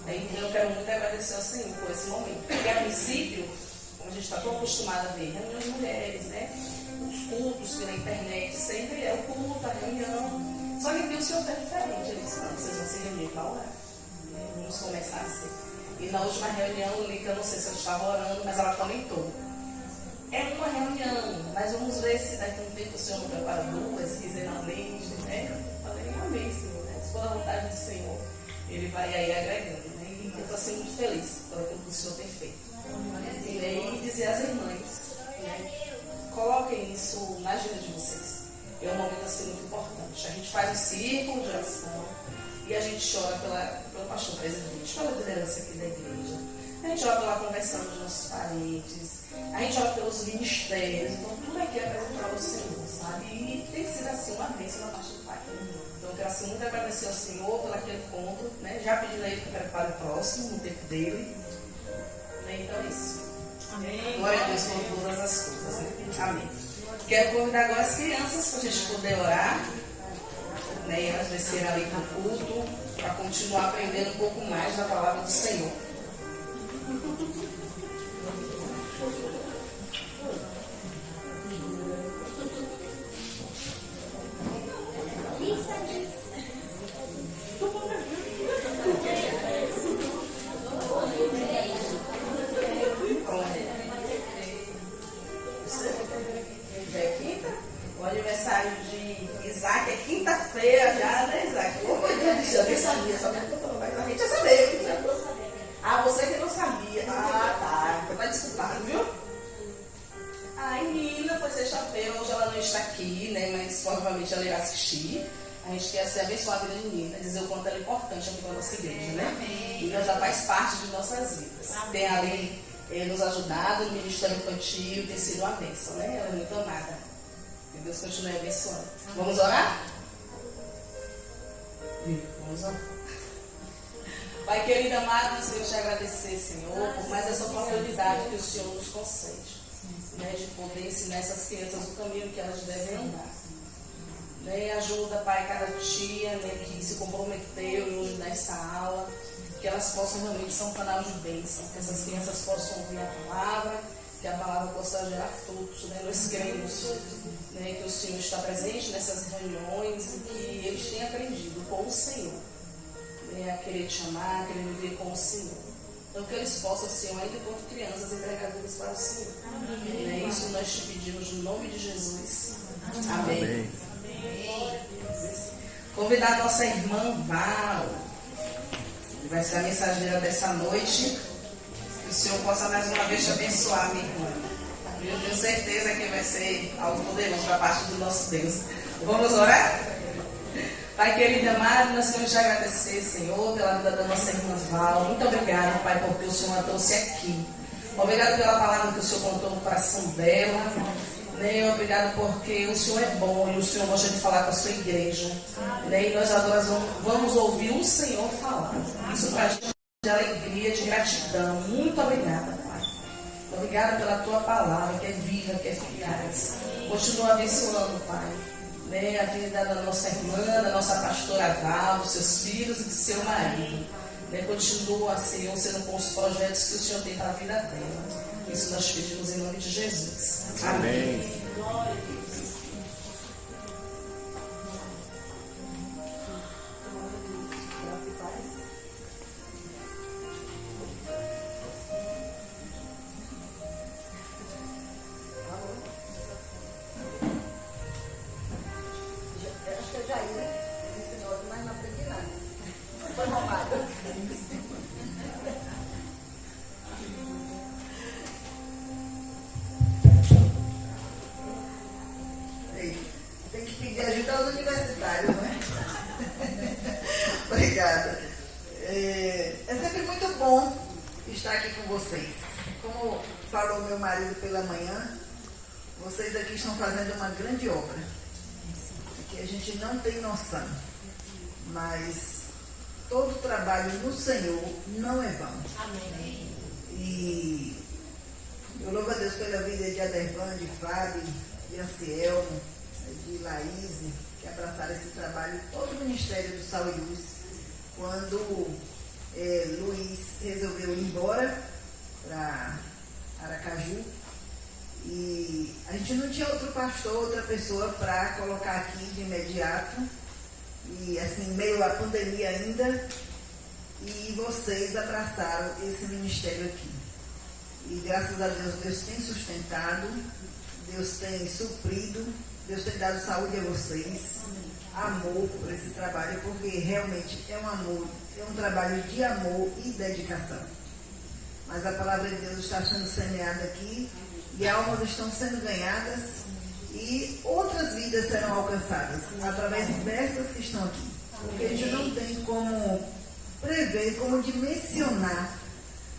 Então eu quero muito agradecer ao Senhor por esse momento. Porque a princípio, como a gente está tão acostumado a ver reuniões de mulheres, os cultos pela internet, sempre é o culto, a reunião. Só que aqui o Senhor está diferente. Ele disse, não, vocês vão se reunir para orar. Vamos começar assim. E na última reunião, Lica, não sei se ela estava orando, mas ela comentou. É uma reunião, mas vamos ver se daqui a um tempo o Senhor não prepara duas, quinzenalmente, Falei, amém, Senhor, Se for a vontade do Senhor, Ele vai aí agregando, E eu estou assim muito feliz pelo que o Senhor tem feito. E dizer às irmãs, coloquem isso na agenda de vocês. É um momento assim muito importante. A gente faz um círculo de oração e a gente chora pelo pastor presidente, pela liderança aqui da igreja. A gente ora pela conversão dos nossos parentes, a gente ora pelos ministérios, então tudo aqui é apresentar ao Senhor, sabe? E tem sido assim uma bênção na parte do Pai. Então eu quero assim muito agradecer ao Senhor pelo aquele encontro, né? Já pedi a Ele que prepare o próximo, no tempo dele. Então é isso. Amém. Glória a Deus por todas as coisas, né? Amém. Quero convidar agora as crianças para a gente poder orar, né? E elas descerem ali para o culto, para continuar aprendendo um pouco mais da palavra do Senhor. O aniversário de Isaac é quinta-feira já, né, Isaac? Oh, meu Deus do céu, eu nem sabia, só que eu tô falando, mas a gente já sabia, né? Ah, você que não sabia. Ah, tá. Você tá desculpado, viu? A Nina foi sexta-feira, hoje ela não está aqui, né? Mas provavelmente ela irá assistir. A gente quer ser abençoada de Nina, dizer o quanto ela é importante aqui para a nossa igreja, né? E ela já faz parte de nossas vidas. Tem ali nos ajudado no Ministério Infantil, tem sido uma bênção, né? Ela é muito amada. Que Deus continue abençoando. Vamos orar? Vamos orar. Pai querido, amado, nós queremos te agradecer, Senhor, por mais essa oportunidade que o Senhor nos concede, né, de poder ensinar essas crianças o caminho que elas devem andar. Né, ajuda, Pai, cada tia, né, que se comprometeu em hoje nessa aula, que elas possam realmente ser um canal de bênção, que essas crianças possam ouvir a palavra, que a palavra possa gerar frutos. Né, nós cremos, né, que o Senhor está presente nessas reuniões e que eles têm aprendido com o Senhor, a querer te amar, a querer viver com o Senhor. Então que eles possam, Senhor, ainda enquanto crianças, entregar vidas para o Senhor. É isso que nós te pedimos no nome de Jesus. Amém. Amém. Convidar a nossa irmã Val, que vai ser a mensageira dessa noite. Que o Senhor possa mais uma vez te abençoar, minha irmã. Eu tenho certeza que vai ser algo poderoso da parte do nosso Deus. Vamos orar? Pai querido e amado, nós queremos te agradecer, Senhor, pela vida da nossa irmã Val. Muito obrigado, Pai, porque o Senhor a trouxe aqui. Obrigado pela palavra que o Senhor contou no coração dela. Né? Obrigado porque o Senhor é bom e o Senhor gosta de falar com a sua igreja. Né? E nós agora vamos ouvir o Senhor falar. Isso para a gente é de alegria, de gratidão. Muito obrigada, Pai. Obrigada pela tua palavra, que é viva, que é eficaz. Continua abençoando, Pai. Né, a vida da nossa irmã, da nossa pastora Val, dos seus filhos e do seu marido. Né, continua, Senhor, sendo com os projetos que o Senhor tem para a vida dela. Isso nós pedimos em nome de Jesus. Amém. Glória a Deus. Tem que pedir ajuda aos universitários, né? Obrigada. É sempre muito bom estar aqui com vocês. Como falou meu marido pela manhã, vocês aqui estão fazendo uma grande obra, que a gente não tem noção, mas todo trabalho no Senhor não é vão. Amém. E eu louvo a Deus pela vida de Adervan, de Fábio, de Ancielmo, de Laís, que abraçaram esse trabalho, todo o Ministério do Sal e Luz, quando Luiz resolveu ir embora para Aracaju, e a gente não tinha outro pastor, outra pessoa para colocar aqui de imediato, e assim, meio à pandemia ainda, e vocês abraçaram esse ministério aqui. E graças a Deus, Deus tem sustentado, Deus tem suprido, Deus tem dado saúde a vocês, amor por esse trabalho, porque realmente é um amor, é um trabalho de amor e dedicação. Mas a palavra de Deus está sendo semeada aqui, e almas estão sendo ganhadas, e outras vidas serão alcançadas através dessas que estão aqui. Porque a gente não tem como prever, como dimensionar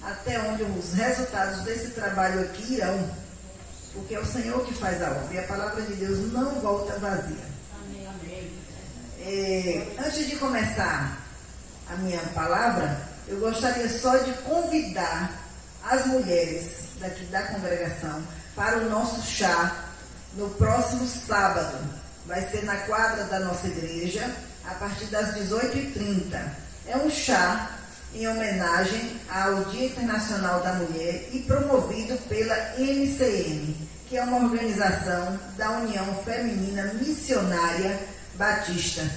até onde os resultados desse trabalho aqui irão, porque é o Senhor que faz a obra e a palavra de Deus não volta vazia. Antes de começar a minha palavra, eu gostaria só de convidar as mulheres daqui da congregação para o nosso chá no próximo sábado. Vai ser na quadra da nossa igreja, a partir das 18h30. É um chá em homenagem ao Dia Internacional da Mulher e promovido pela MCM, que é uma organização da União Feminina Missionária Batista.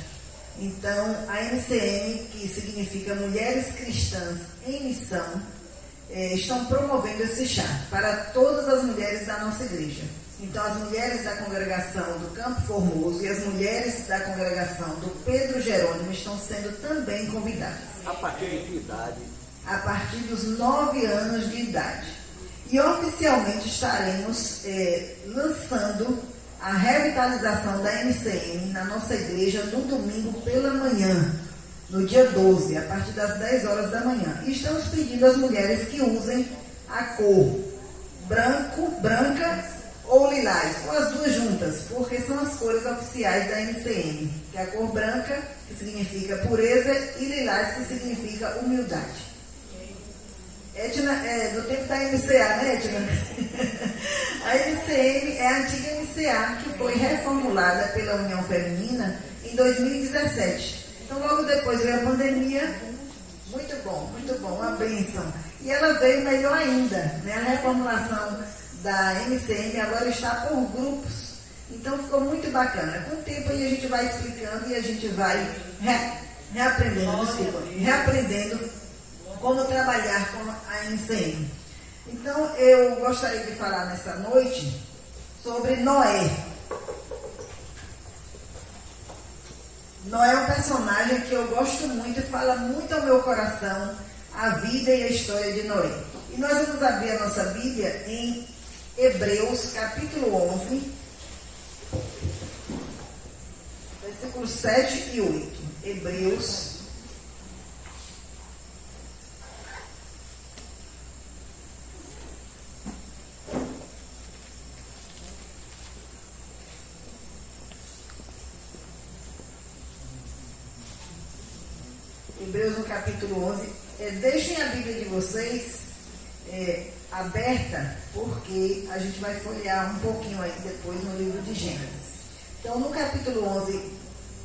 Então, a MCM, que significa Mulheres Cristãs em Missão, estão promovendo esse chá para todas as mulheres da nossa igreja. Então, as mulheres da congregação do Campo Formoso e as mulheres da congregação do Pedro Jerônimo estão sendo também convidadas. A partir de que idade? A partir dos 9 anos de idade. E oficialmente estaremos lançando a revitalização da MCM na nossa igreja no domingo pela manhã, no dia 12, a partir das 10 horas da manhã. E estamos pedindo às mulheres que usem a cor branca ou lilás, ou as duas juntas, porque são as cores oficiais da MCM, que é a cor branca, que significa pureza, e lilás, que significa humildade. Edna, do tempo da MCA, né, Edna? A MCM é a antiga MCA, que foi reformulada pela União Feminina em 2017. Então, logo depois veio a pandemia. Muito bom, uma bênção. E ela veio melhor ainda, né? A reformulação da MCM agora está por grupos. Então, ficou muito bacana. Com o tempo aí a gente vai explicando e a gente vai reaprendendo como trabalhar com a MCM. Então, eu gostaria de falar nessa noite sobre Noé. Noé é um personagem que eu gosto muito e fala muito ao meu coração a vida e a história de Noé. E nós vamos abrir a nossa Bíblia em Hebreus, capítulo 11, versículos 7 e 8. Hebreus. Hebreus no capítulo 11. Deixem a Bíblia de vocês aberta, porque a gente vai folhear um pouquinho aí depois no livro de Gênesis. Então, no capítulo 11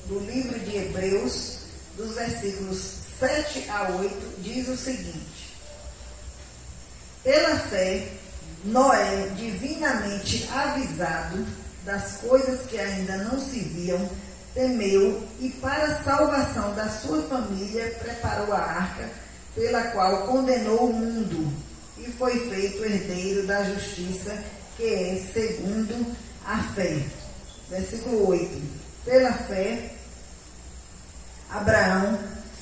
do livro de Hebreus, dos versículos 7 a 8, diz o seguinte: pela fé, Noé, divinamente avisado das coisas que ainda não se viam, temeu e, para a salvação da sua família, preparou a arca, pela qual condenou o mundo e foi feito herdeiro da justiça, que é segundo a fé. Versículo 8. Pela fé, Abraão,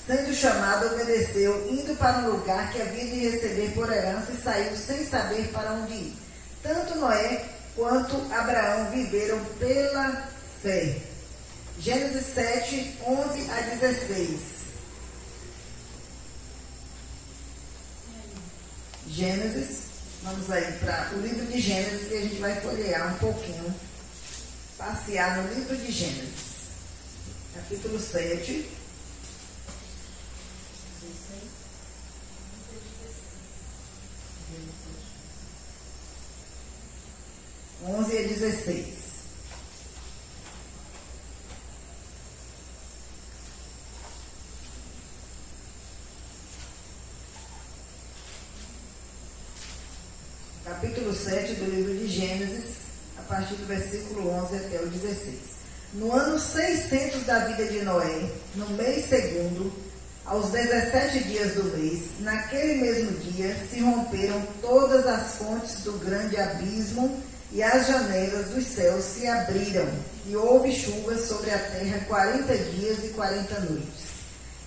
sendo chamado, obedeceu, indo para um lugar que havia de receber por herança, e saiu sem saber para onde ir. Tanto Noé quanto Abraão viveram pela fé. Gênesis 7, 11 a 16. Gênesis, vamos aí para o livro de Gênesis, que a gente vai folhear um pouquinho, passear no livro de Gênesis, capítulo 7. (11 a 16). Capítulo 7 do livro de Gênesis, a partir do versículo 11 até o 16. No ano 600 da vida de Noé, no mês segundo, aos 17 dias do mês, naquele mesmo dia, se romperam todas as fontes do grande abismo, e as janelas dos céus se abriram, e houve chuva sobre a terra 40 dias e 40 noites.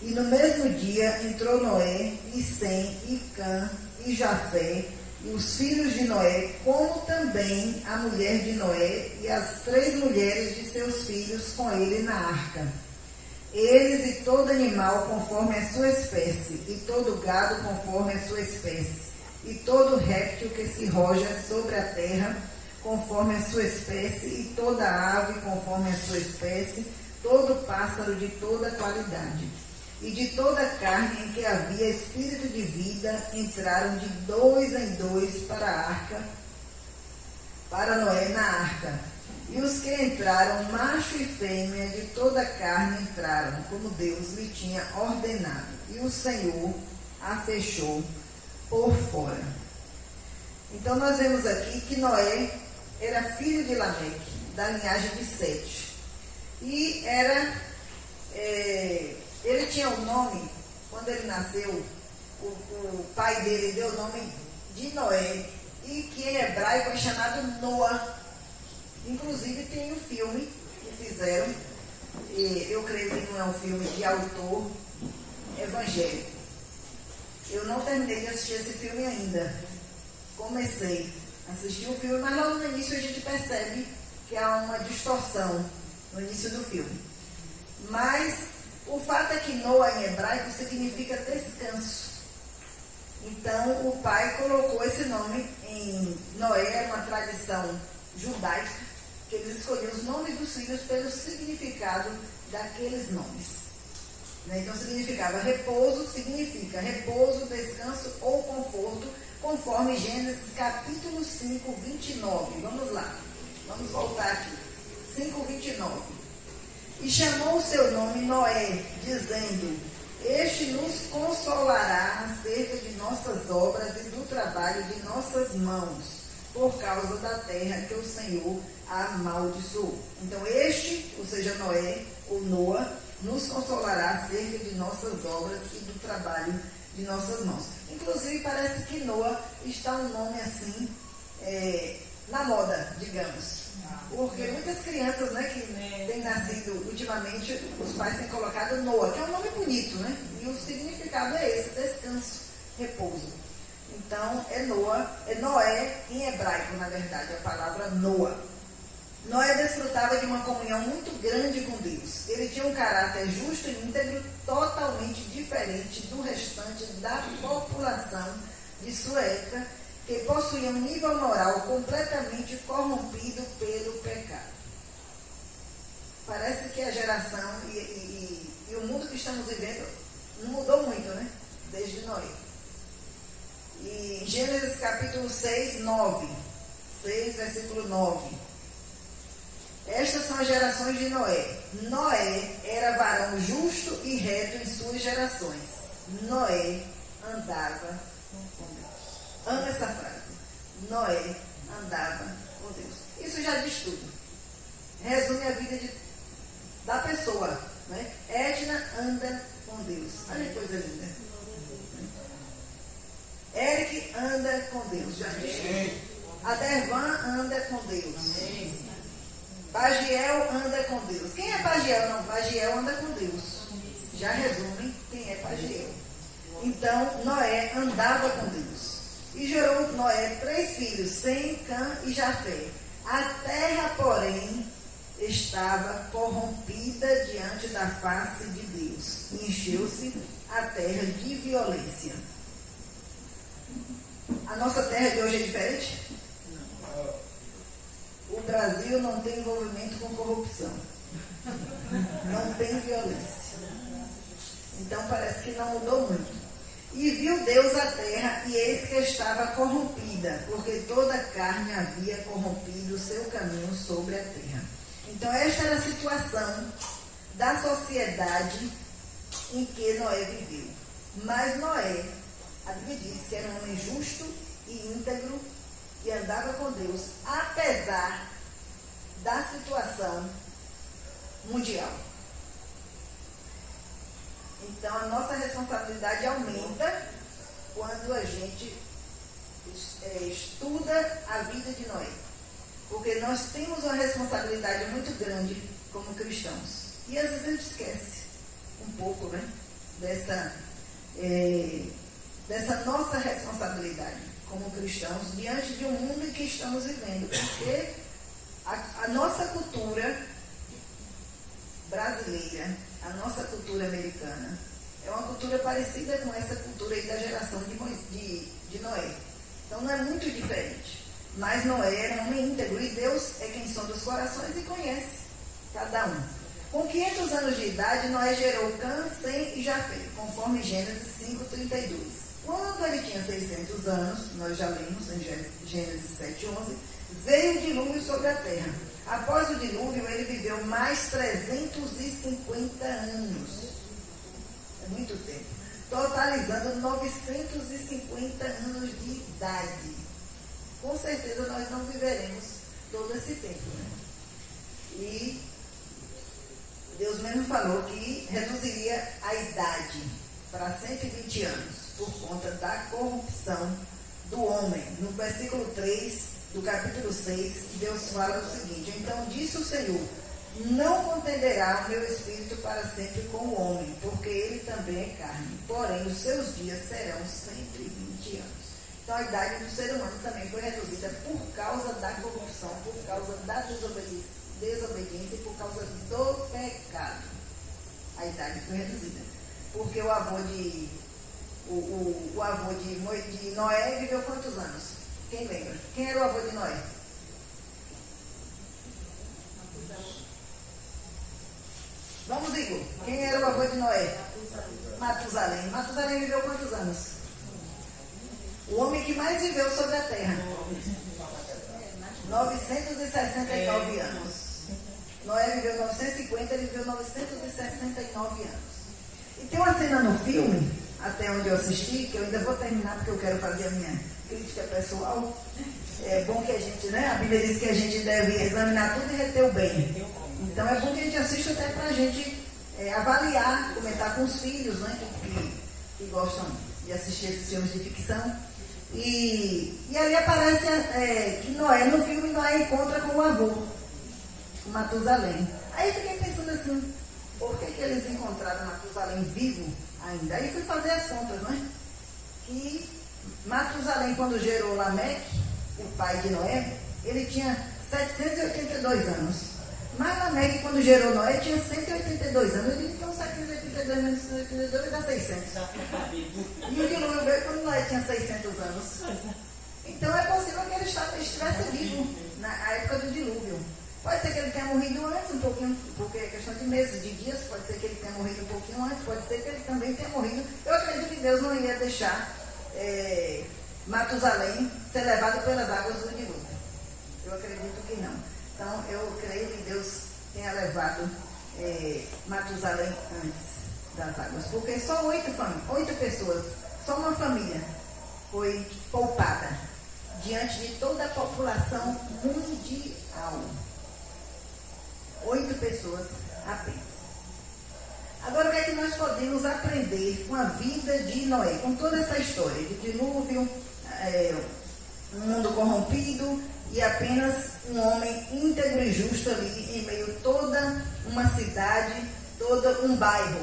E no mesmo dia entrou Noé, e Sem, e Cã, e Jafé, e os filhos de Noé, como também a mulher de Noé, e as 3 mulheres de seus filhos com ele na arca. eles e todo animal conforme a sua espécie, e todo gado conforme a sua espécie, e todo réptil que se roja sobre a terra conforme a sua espécie, e toda ave conforme a sua espécie, todo pássaro de toda qualidade. E de toda carne em que havia espírito de vida, entraram de 2 em 2 para a arca, para Noé na arca. E os que entraram, macho e fêmea, de toda carne entraram, como Deus lhe tinha ordenado. E o Senhor a fechou por fora. Então nós vemos aqui que Noé era filho de Lameque, da linhagem de Sete. E ele tinha o nome, quando ele nasceu, o pai dele deu o nome de Noé, e que em hebraico é chamado Noa. Inclusive tem um filme que fizeram, eu creio que não é um filme de autor evangélico. Eu não terminei de assistir esse filme ainda. Comecei a assistir o filme, mas logo no início a gente percebe que há uma distorção no início do filme. Mas o fato é que Noa em hebraico significa descanso. Então o pai colocou esse nome em Noé, uma tradição judaica, que eles escolhiam os nomes dos filhos pelo significado daqueles nomes. Então significa repouso, descanso ou conforto, conforme Gênesis capítulo 5, 29. Vamos lá, vamos voltar aqui. 5, 29. E chamou o seu nome Noé, dizendo: este nos consolará acerca de nossas obras e do trabalho de nossas mãos, por causa da terra que o Senhor amaldiçoou. Então este, ou seja, Noé, ou Noa, nos consolará acerca de nossas obras e do trabalho de nossas mãos. Inclusive parece que Noa está um nome assim, na moda, digamos. Porque muitas crianças, né, que têm nascido ultimamente, os pais têm colocado Noa, que é um nome bonito, né? E o significado é esse: descanso, repouso. Então, é Noé em hebraico, na verdade, a palavra Noa. Noé desfrutava de uma comunhão muito grande com Deus. Ele tinha um caráter justo e íntegro, totalmente diferente do restante da população de sua época, que possuía um nível moral completamente corrompido pelo pecado. Parece que a geração e o mundo que estamos vivendo não mudou muito, né? Desde Noé. E Gênesis capítulo 6, 9. 6, versículo 9. Estas são as gerações de Noé. Noé era varão justo e reto em suas gerações. Noé andava com Deus. Amo essa frase. Noé andava com Deus. Isso já diz tudo. Resume a vida da pessoa, né? Edna anda com Deus. Olha que coisa linda. Eric anda com Deus. Já diz. Adervan anda com Deus. Pagiel anda com Deus. Quem é Pagiel? Não, Pagiel anda com Deus. Já resume quem é Pagiel. Então, Noé andava com Deus. E gerou Noé 3 filhos, Sem, Cã e Jafé. A terra, porém, estava corrompida diante da face de Deus. E encheu-se a terra de violência. A nossa terra de hoje é diferente? O Brasil não tem envolvimento com corrupção. Não tem violência. Então parece que não mudou muito. E viu Deus a terra, e eis que estava corrompida, porque toda a carne havia corrompido o seu caminho sobre a terra. Então esta era a situação da sociedade em que Noé viveu. Mas Noé, a Bíblia diz que era um homem justo e íntegro, e andava com Deus, apesar da situação mundial. Então, a nossa responsabilidade aumenta quando a gente estuda a vida de Noé. Porque nós temos uma responsabilidade muito grande como cristãos. E às vezes a gente esquece um pouco, né, dessa nossa responsabilidade como cristãos diante de um mundo em que estamos vivendo, porque a nossa cultura brasileira a nossa cultura americana. É uma cultura parecida com essa cultura aí da geração de Noé. Então não é muito diferente. Mas Noé era um homem íntegro e Deus é quem sonda os corações e conhece cada um. Com 500 anos de idade, Noé gerou Cã, Sem e Jafé, conforme Gênesis 5:32. Quando ele tinha 600 anos, nós já lemos em Gênesis 7:11, veio o dilúvio sobre a terra. Após o dilúvio, ele viveu mais 350 anos. É muito tempo. Totalizando 950 anos de idade. Com certeza nós não viveremos todo esse tempo, né? E Deus mesmo falou que reduziria a idade para 120 anos por conta da corrupção do homem. No versículo 3 do capítulo 6, Deus fala o seguinte: então disse o Senhor, não contenderá o meu espírito para sempre com o homem, porque ele também é carne, porém os seus dias serão 120 anos. Então a idade do ser humano também foi reduzida por causa da corrupção, por causa da desobediência e por causa do pecado. A idade foi reduzida. Porque o avô de Noé viveu quantos anos? Quem lembra? Quem era o avô de Noé? Vamos, Igor. Quem era o avô de Noé? Matusalém. Matusalém viveu quantos anos? O homem que mais viveu sobre a terra. 969 anos. Noé viveu 950, ele viveu 969 anos. E tem uma cena no filme, até onde eu assisti, que eu ainda vou terminar porque eu quero fazer a minha crítica pessoal. É bom que a gente, né? A Bíblia diz que a gente deve examinar tudo e reter o bem. Então é bom que a gente assista até para a gente avaliar, comentar com os filhos, né? Que gostam de assistir esses filmes de ficção. E ali aparece que Noé, no filme, Noé encontra com o avô, o Matusalém. Aí eu fiquei pensando assim, por que eles encontraram Matusalém vivo ainda? Aí fui fazer as contas, né? Que Matusalém, quando gerou Lameque, o pai de Noé, ele tinha 782 anos. Mas Lameque, quando gerou Noé, tinha 182 anos. Ele então 782 menos 182 dá 600. E o dilúvio veio quando Noé tinha 600 anos. Então é possível que ele estivesse vivo na época do dilúvio. Pode ser que ele tenha morrido antes, um pouquinho, porque é questão de meses, de dias. Pode ser que ele tenha morrido um pouquinho antes, pode ser que ele também tenha morrido. Eu acredito que Deus não ia deixar Matusalém ser levado pelas águas do dilúvio. Eu acredito que não. Então, eu creio que Deus tenha levado Matusalém antes das águas. Porque só 8 pessoas, só uma família foi poupada diante de toda a população mundial. 8 pessoas apenas. Agora, o que é que nós podemos aprender com a vida de Noé? Com toda essa história de dilúvio, um mundo corrompido e apenas um homem íntegro e justo ali em meio a toda uma cidade, todo um bairro,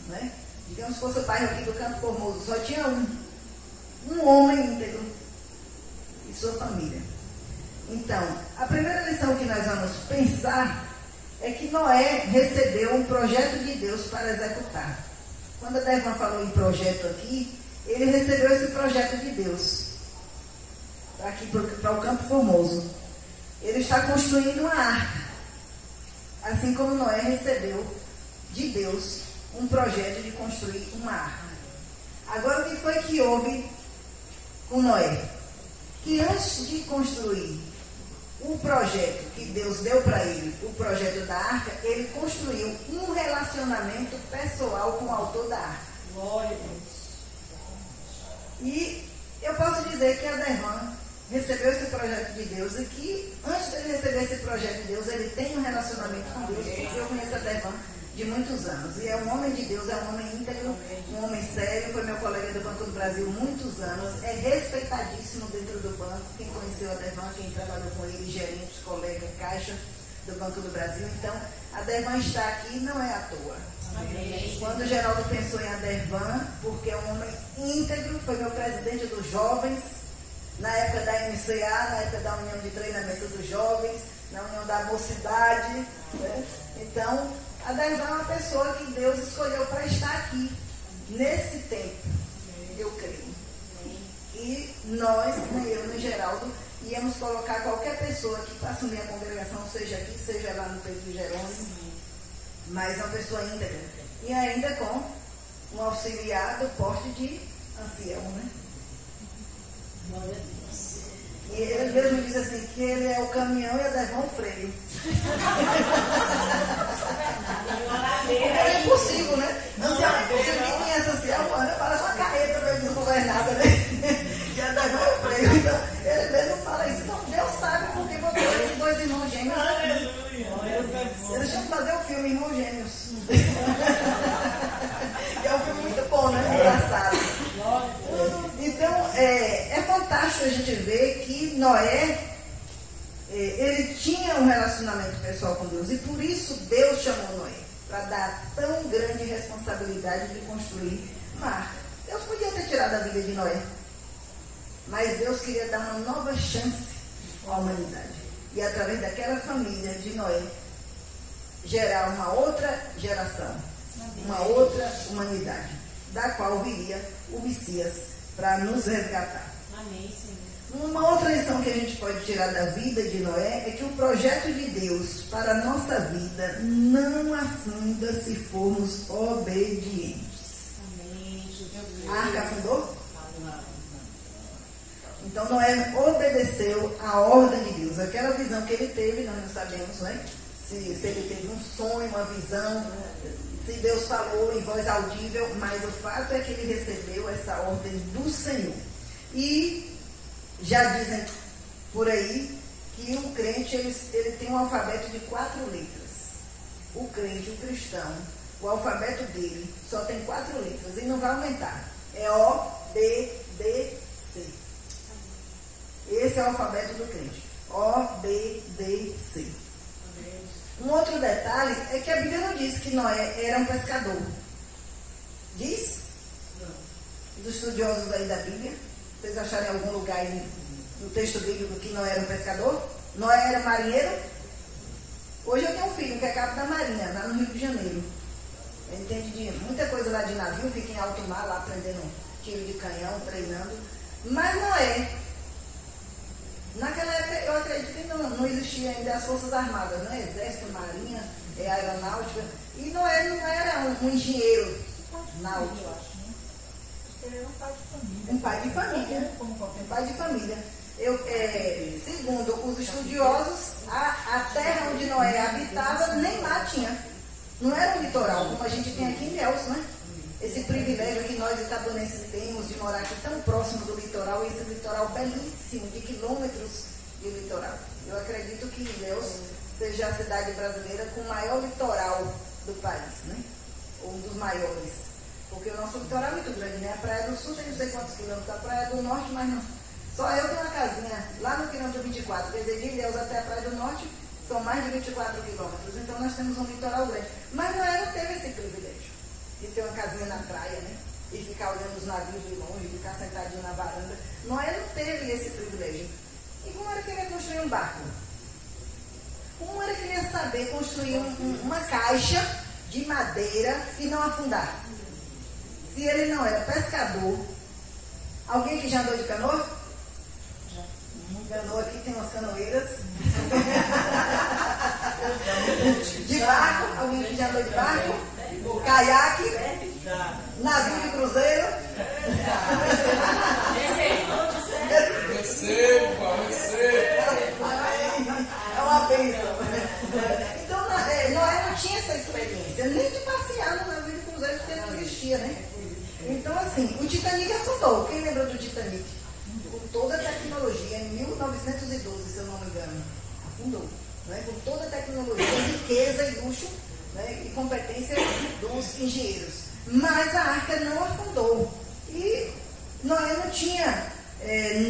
né? Digamos que fosse o bairro aqui do Campo Formoso, só tinha um homem íntegro e sua família. Então, a primeira lição que nós vamos pensar é que Noé recebeu um projeto de Deus para executar. Quando a Devan falou em projeto aqui, ele recebeu esse projeto de Deus aqui para o Campo Formoso. Ele está construindo uma arca, assim como Noé recebeu de Deus um projeto de construir uma arca. Agora, o que foi que houve com Noé? Que antes de construir o projeto que Deus deu para ele, o projeto da arca, ele construiu um relacionamento pessoal com o autor da arca. Glória a Deus. E eu posso dizer que a Devan recebeu esse projeto de Deus e que antes de ele receber esse projeto de Deus, ele tem um relacionamento com Deus, porque eu conheço a Devan de muitos anos. E é um homem de Deus, é um homem íntegro, um homem sério, foi meu colega do Banco do Brasil muitos anos, é respeitadíssimo dentro do banco. Quem conheceu a Devan, quem trabalhou com ele, gerente, colega, caixa do Banco do Brasil. Então, a Devan está aqui não é à toa. Amém. Quando o Geraldo pensou em a Devan, porque é um homem íntegro, foi meu presidente dos jovens, na época da MCA, na época da União de Treinamento dos Jovens, na União da Mocidade, né? Então, Adervan é uma pessoa que Deus escolheu para estar aqui, nesse tempo, eu creio. E nós, eu e Geraldo, íamos colocar qualquer pessoa que para assumir a congregação, seja aqui, seja lá no Pedro Jerônimo, mas uma pessoa íntegra. E ainda com um auxiliar do porte de ancião, né? E ele mesmo diz assim, que ele é o caminhão e a Adervan o freio. É impossível, né? Ancião é impossível. Quem conhece ancião, parece uma carreta para desgovernada, né? E a Adervan é o freio. Então, ele mesmo fala isso. Então, Deus sabe por que botou esses dois irmãos gêmeos aqui. Eles tinham que fazer o filme Irmãos Gêmeos. Que é um filme muito bom, né? Engraçado. Então, é fantástico a gente ver que Noé, ele tinha um relacionamento pessoal com Deus. E por isso Deus chamou Noé, para dar tão grande responsabilidade de construir uma arca. Deus podia ter tirado a vida de Noé, mas Deus queria dar uma nova chance à humanidade. E através daquela família de Noé, gerar uma outra geração, uma outra humanidade, da qual viria o Messias para nos resgatar. Amém, Senhor. Uma outra lição que a gente pode tirar da vida de Noé é que o projeto de Deus para a nossa vida não afunda se formos obedientes. Amém, Jesus. A arca afundou? Então Noé obedeceu a ordem de Deus. Aquela visão que ele teve, nós não sabemos, né? Se ele teve um sonho, uma visão, se Deus falou em voz audível, mas o fato é que ele recebeu essa ordem do Senhor. E já dizem por aí que o crente ele tem um alfabeto de 4 letras. O crente, o cristão, o alfabeto dele só tem 4 letras e não vai aumentar. É O, B, D, C. Esse é o alfabeto do crente. O, B, D, C. Um outro detalhe é que a Bíblia não diz que Noé era um pescador. Diz? Não. Os estudiosos aí da Bíblia, vocês acharam em algum lugar aí no texto bíblico que Noé era um pescador? Noé era marinheiro? Hoje eu tenho um filho que é cabo da Marinha, lá no Rio de Janeiro. Ele entende de muita coisa lá de navio, fica em alto mar lá aprendendo tiro de canhão, treinando. Mas Noé, naquela época eu acredito que não existia ainda as forças armadas, né? Exército, marinha, aeronáutica. E Noé não era um engenheiro náutico. Ele era um pai de família. Um pai de família. Um pai de família. Segundo os estudiosos, a terra onde Noé habitava nem mar tinha. Não era um litoral, como a gente tem aqui em Ilhéus, né? Esse privilégio que nós itabunenses temos de morar aqui tão próximo do litoral, esse litoral belíssimo, de quilômetros de litoral. Eu acredito que Ilhéus seja a cidade brasileira com o maior litoral do país, né? Ou um dos maiores. Porque o nosso litoral é muito grande, né? A Praia do Sul tem não sei quantos quilômetros, a Praia do Norte, mas não. Só eu tenho uma casinha lá no quilômetro 24, quer dizer, de Ilhéus até a Praia do Norte são mais de 24 quilômetros. Então nós temos um litoral grande. Mas Noé não teve esse privilégio de ter uma casinha na praia, né? E ficar olhando os navios de longe, ficar sentadinho na varanda. Noé não teve esse privilégio. E como era que ele ia construir um barco? Como era que ele ia saber construir uma caixa de madeira e não afundar? Se ele não era pescador, alguém que já andou de canoa? Canoa aqui tem umas canoeiras. De barco, alguém que já andou de barco? Caiaque? Navio de cruzeiro? Receba. É uma bênção. Então, Noé não tinha essa experiência, nem de passear no navio de cruzeiro, porque não existia, né? Então, assim, o Titanic afundou. Quem lembra do Titanic? Com toda a tecnologia, em 1912, se eu não me engano, afundou. Né? Com toda a tecnologia, riqueza e luxo, né? E competência dos engenheiros. Mas a arca não afundou. E Noé não tinha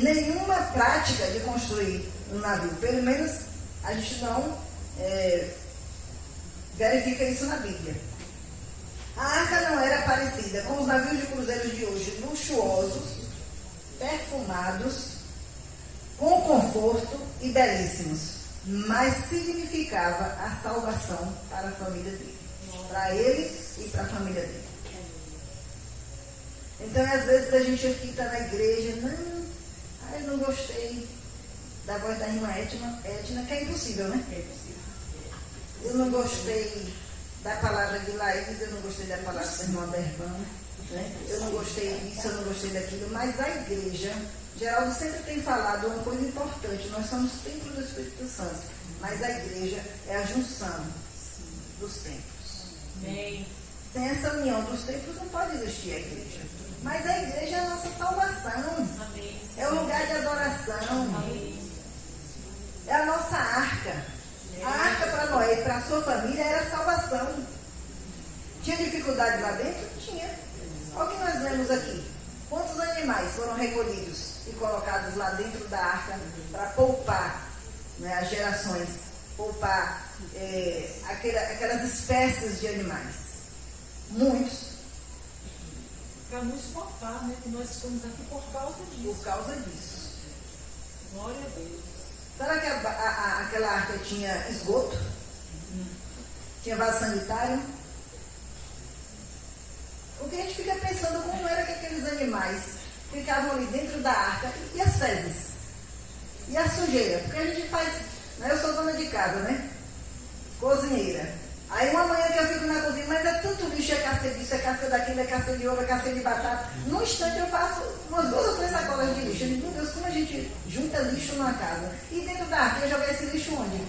nenhuma prática de construir um navio. Pelo menos a gente não verifica isso na Bíblia. A arca não era parecida com os navios de cruzeiros de hoje, luxuosos, perfumados, com conforto e belíssimos, mas significava a salvação para a família dele. para ele e para a família dele. Então, às vezes, a gente aqui está na igreja, eu não gostei da voz da irmã Edna, que é impossível, né? É impossível. Eu não gostei da palavra de Laís, eu não gostei da palavra da irmã Dervan, né? Eu não gostei disso, eu não gostei daquilo, mas a igreja, Geraldo sempre tem falado uma coisa importante, nós somos templo do Espírito Santo, mas a igreja é a junção dos templos. Amém. Sem essa união dos templos não pode existir a igreja. Mas a igreja é a nossa salvação. Amém. É o lugar de adoração. Amém. É a nossa arca. A arca para Noé e para a sua família era a salvação. Tinha dificuldades lá dentro? Tinha. Olha o que nós vemos aqui. Quantos animais foram recolhidos e colocados lá dentro da arca para poupar, né, as gerações, poupar aquelas espécies de animais? Muitos. Para nos poupar, né? Que nós estamos aqui por causa disso. Por causa disso. Glória a Deus. Será que aquela arca tinha esgoto? Tinha vaso sanitário? Porque a gente fica pensando como era que aqueles animais ficavam ali dentro da arca. E as fezes? E a sujeira? Porque a gente faz... Né? Eu sou dona de casa, né? Cozinheira. Aí uma manhã que eu fico na cozinha, mas é tanto lixo, é casca disso, é casca daquilo, é casca de ovo, é casca de batata. Num instante eu faço umas 2 ou 3 sacolas de lixo. Eu digo, meu Deus, como a gente junta lixo numa casa? E dentro da arca, eu jogar esse lixo onde?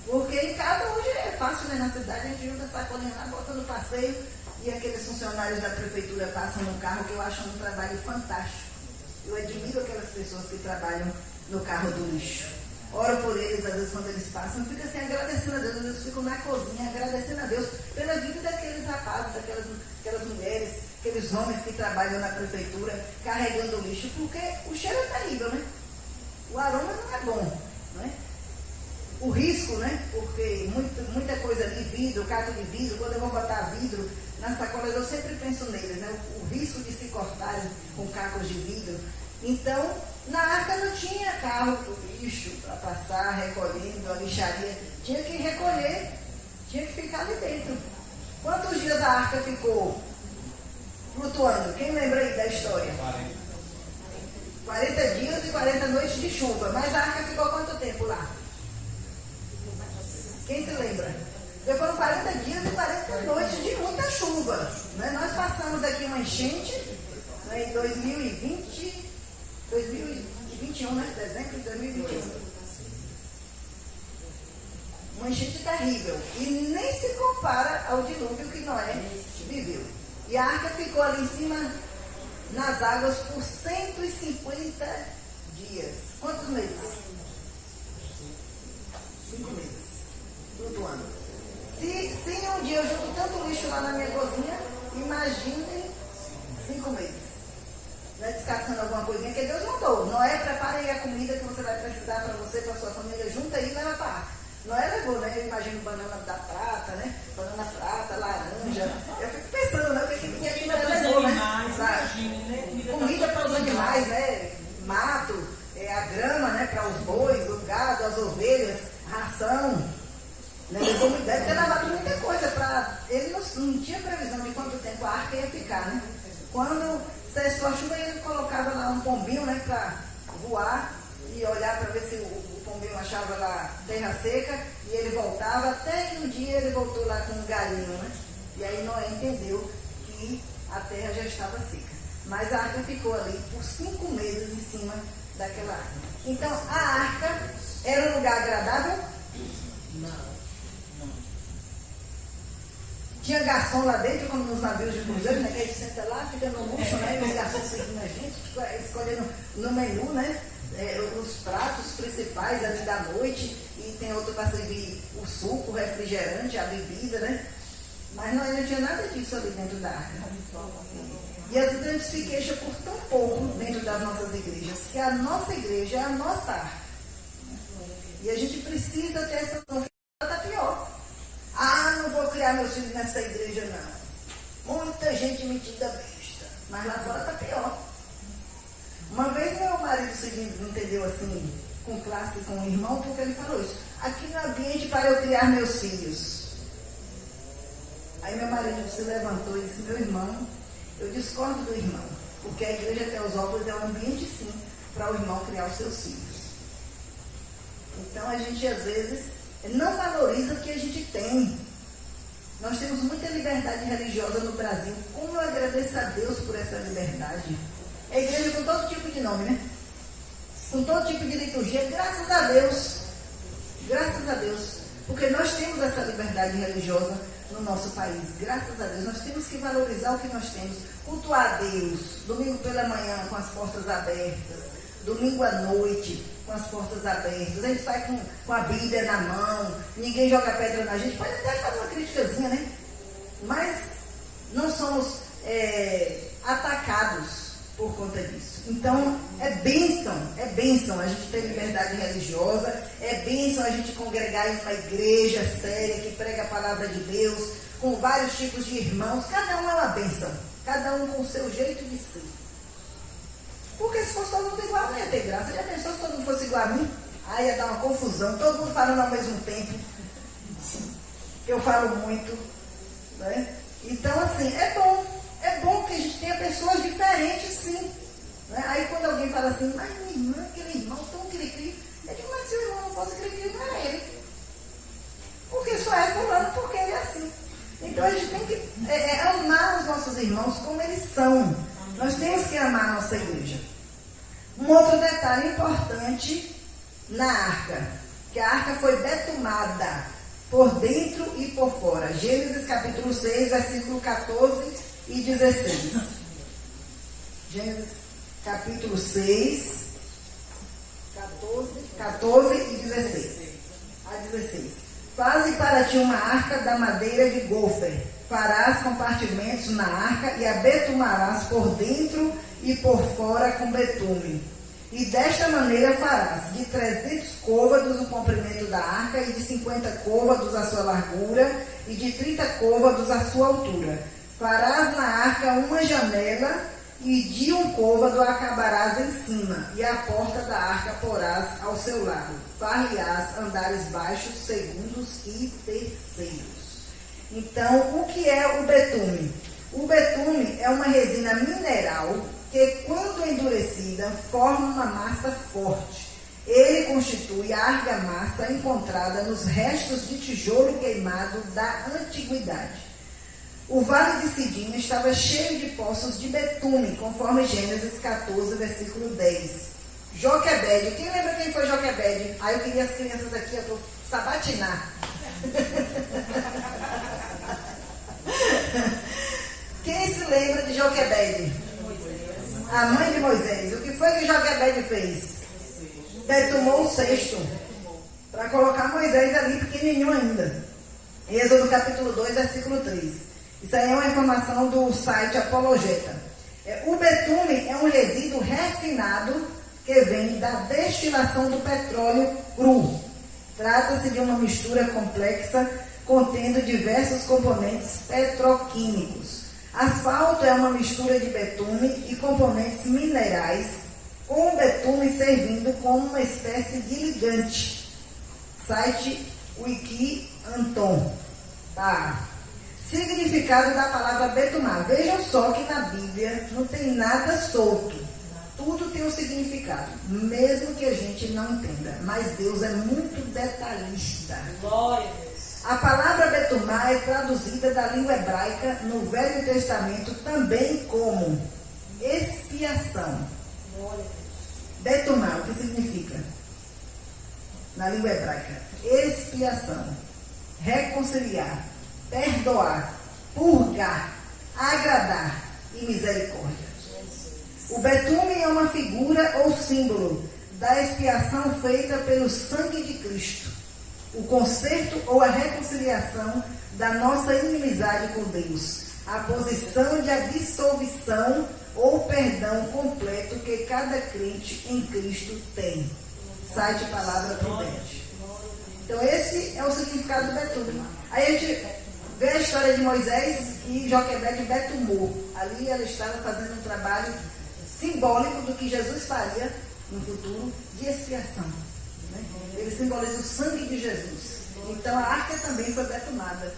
Porque em casa hoje é fácil, né? Na cidade a gente junta sacolinha lá, bota no passeio e aqueles funcionários da prefeitura passam no carro, que eu acho um trabalho fantástico. Eu admiro aquelas pessoas que trabalham no carro do lixo. Oro por eles, às vezes, quando eles passam, eu fico assim, agradecendo a Deus. Às vezes eu fico na cozinha, agradecendo a Deus pela vida daqueles rapazes, daquelas mulheres, aqueles homens que trabalham na prefeitura, carregando o lixo, porque o cheiro é terrível, né? O aroma não é bom, né? O risco, né? Porque muita coisa de vidro, caco de vidro, quando eu vou botar vidro nas sacolas, eu sempre penso neles, né? O risco de se cortarem com cacos de vidro. Então, na arca não tinha carro para o lixo, para passar, recolhendo a lixaria. Tinha que recolher, tinha que ficar ali dentro. Quantos dias a arca ficou flutuando? Quem lembra aí da história? 40 dias e 40 noites de chuva. Mas a arca ficou quanto tempo lá? Quem se lembra? Porque foram 40 dias e 40 noites de muita chuva. Né? Nós passamos aqui uma enchente, né, em 2021, né? Dezembro de 2021. Uma enchente terrível. E nem se compara ao dilúvio que Noé viveu. E a arca ficou ali em cima, nas águas, por 150 dias. Quantos meses? 5 meses. Flutuando. Se um dia eu jogo tanto lixo lá na minha cozinha, imaginem 5 meses. Né, descascando alguma coisinha que Deus mandou. Noé, prepara aí a comida que você vai precisar para você, para sua família, junta aí e leva para a arca. Noé levou, né? Eu imagino banana da prata, né? Banana prata, laranja. Eu fico pensando, né? O que ele levou, né? Comida para os animais, né? Mato, a grama, né? Para os bois, o gado, as ovelhas, ração. Né? Deve ter levado muita coisa para... Ele não tinha previsão de quanto tempo a arca ia ficar, né? Quando cessou a chuva, ele colocava lá um pombinho, né, para voar e olhar para ver se o pombinho achava lá terra seca, e ele voltava, até que um dia ele voltou lá com um galinho, né? E aí Noé entendeu que a terra já estava seca. Mas a arca ficou ali por 5 meses em cima daquela arca. Então, a arca era um lugar agradável? Não. Tinha garçom lá dentro, como nos navios de cruzeiro, né? Que a gente senta lá, fica no luxo, né? E os garçons seguindo a gente, escolhendo no menu, né? Os pratos principais ali da noite, e tem outro para servir o suco, o refrigerante, a bebida, né? Mas não tinha nada disso ali dentro da arca. E às vezes a gente se queixa por tão pouco dentro das nossas igrejas, que a nossa igreja é a nossa arca. E a gente precisa ter essa noção que está pior. Ah, não vou criar meus filhos nessa igreja, não. Muita gente metida besta. Mas lá fora está pior. Uma vez meu marido se entendeu assim, com classe, com o irmão, porque ele falou isso. Aqui no ambiente para eu criar meus filhos. Aí meu marido se levantou e disse, meu irmão, eu discordo do irmão, porque a igreja Teosópolis é um ambiente sim para o irmão criar os seus filhos. Então a gente às vezes não valoriza o que a gente tem. Nós temos muita liberdade religiosa no Brasil. Como eu agradeço a Deus por essa liberdade. É igreja com todo tipo de nome, né? Com todo tipo de liturgia, graças a Deus. Graças a Deus. Porque nós temos essa liberdade religiosa no nosso país. Graças a Deus. Nós temos que valorizar o que nós temos. Cultuar a Deus. Domingo pela manhã com as portas abertas. Domingo à noite com as portas abertas. A gente vai com a Bíblia na mão. Ninguém joga pedra na gente. Pode até fazer uma criticazinha, né? Mas não somos atacados por conta disso. Então, é bênção a gente ter liberdade religiosa, é bênção a gente congregar em uma igreja séria que prega a palavra de Deus, com vários tipos de irmãos, cada um é uma bênção, cada um com o seu jeito de ser. Porque se fosse todo mundo igual, não ia ter graça. Já pensou se todo mundo fosse igual a mim? Aí ia dar uma confusão, todo mundo falando ao mesmo tempo. Eu falo muito, né? Então, assim, é bom que a gente tenha pessoas diferentes, sim. Né? Aí quando alguém fala assim, mas minha irmã, aquele irmão tão cri-cri, eu digo, mas se o irmão não fosse cri-cri, não era ele. Porque só é fulano porque ele é assim. Então a gente tem que amar os nossos irmãos como eles são. Nós temos que amar a nossa igreja. Um outro detalhe importante na arca, que a arca foi betumada por dentro e por fora. Gênesis capítulo 6, versículo 14 e 16. Gênesis capítulo 6, 14 e 16. A 16. Faze para ti uma arca da madeira de gofer. Farás compartimentos na arca e a betumarás por dentro e por fora com betume. E desta maneira farás de 300 côvados o comprimento da arca e de 50 côvados a sua largura e de 30 côvados a sua altura. Farás na arca uma janela e de um côvado a acabarás em cima, e a porta da arca porás ao seu lado. Far-lhe-ás andares baixos, segundos e terceiros. Então, o que é o betume? O betume é uma resina mineral que, quando endurecida, forma uma massa forte. Ele constitui a argamassa encontrada nos restos de tijolo queimado da antiguidade. O vale de Sidim estava cheio de poços de betume, conforme Gênesis 14, versículo 10. Joquebede, quem lembra quem foi Joquebede? Eu queria as crianças aqui para sabatinar. Quem se lembra de Joquebede? A mãe de Moisés. O que foi que Joquebede fez? Betumou o cesto para colocar Moisés ali pequenininho ainda. Êxodo capítulo 2, versículo 3. Isso aí é uma informação do site Apologeta. O betume é um resíduo refinado que vem da destilação do petróleo cru. Trata-se de uma mistura complexa contendo diversos componentes petroquímicos. Asfalto é uma mistura de betume e componentes minerais, com o betume servindo como uma espécie de ligante. Site Wiki Anton. Tá. Significado da palavra betumar. Vejam só que na Bíblia não tem nada solto. Tudo tem um significado, mesmo que a gente não entenda. Mas Deus é muito detalhista. Glória a Deus. A palavra betumar é traduzida da língua hebraica no Velho Testamento também como expiação. Glória a Deus. Betumar, o que significa? Na língua hebraica, expiação, reconciliar, perdoar, purgar, agradar e misericórdia. O betume é uma figura ou símbolo da expiação feita pelo sangue de Cristo, o conserto ou a reconciliação da nossa inimizade com Deus, a posição de absolvição ou perdão completo que cada crente em Cristo tem. Site Palavra Prudente. Então esse é o significado do betume. Aí a gente vê a história de Moisés e Joquebede betumou. Ali ela estava fazendo um trabalho simbólico do que Jesus faria no futuro de expiação. Né? Ele simboliza o sangue de Jesus. Então a arca também foi betumada.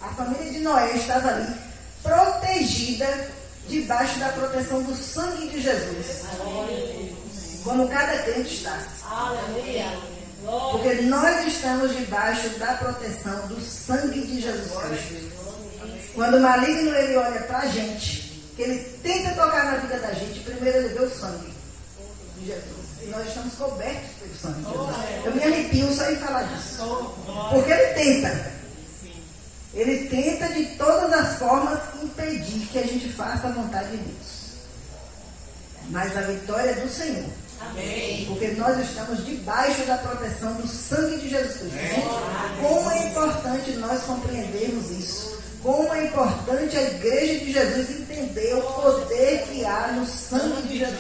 A família de Noé estava ali, protegida, debaixo da proteção do sangue de Jesus. Como cada crente está. Porque nós estamos debaixo da proteção do sangue de Jesus Cristo. Quando o maligno ele olha para a gente, que ele tenta tocar na vida da gente, primeiro ele vê o sangue de Jesus. E nós estamos cobertos pelo sangue de Jesus. Eu me arrepio só em falar disso. Porque ele tenta. Ele tenta de todas as formas impedir que a gente faça a vontade de Deus. Mas a vitória é do Senhor. Amém. Porque nós estamos debaixo da proteção do sangue de Jesus Cristo. Como é importante nós compreendermos isso. Como é importante a igreja de Jesus entender o poder que há no sangue de Jesus.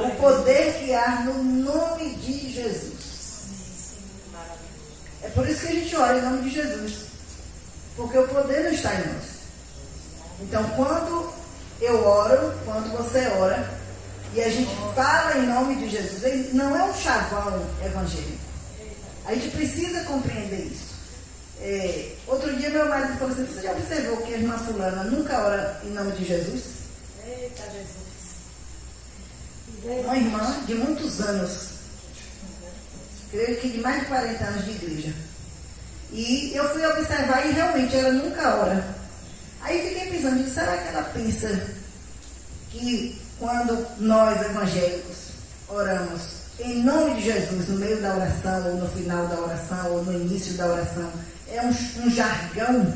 O poder que há no nome de Jesus. É por isso que a gente ora em nome de Jesus. Porque o poder não está em nós. Então, quando eu oro, quando você ora, e a gente fala em nome de Jesus, não é um chavão evangélico. A gente precisa compreender isso. Outro dia meu marido falou assim: você já observou que a irmã fulana nunca ora em nome de Jesus? Eita, Jesus. Uma irmã de muitos anos, creio que de mais de 40 anos de igreja. E eu fui observar e realmente ela nunca ora. Aí fiquei pensando, será que ela pensa que quando nós evangélicos oramos em nome de Jesus, no meio da oração, ou no final da oração, ou no início da oração, é um jargão?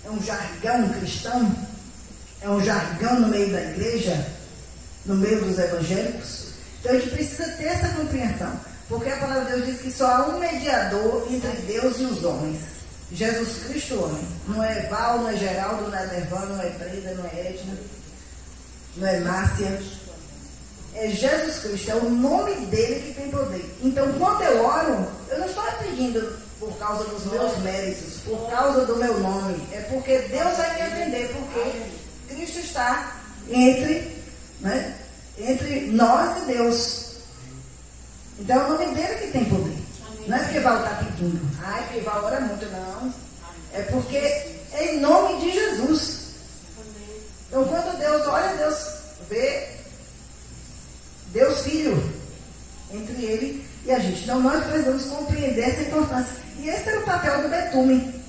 É um jargão cristão? É um jargão no meio da igreja? No meio dos evangélicos? Então a gente precisa ter essa compreensão. Porque a palavra de Deus diz que só há um mediador entre Deus e os homens. Jesus Cristo, o homem. Não é Val, não é Geraldo, não é Dervan, não é Brenda, não é Edna, não é Márcia. É Jesus Cristo, é o nome dele que tem poder. Então, quando eu oro, eu não estou pedindo por causa dos meus méritos, por causa do meu nome. É porque Deus vai me atender, porque Cristo está entre nós e Deus. Então é o nome dele que tem poder. Não é porque Val está pedindo. Porque Val ora muito, não. É porque é em nome de Jesus. Então quando Deus olha, Deus vê Deus Filho entre ele e a gente. Então nós precisamos compreender essa importância. E esse é o papel do betume.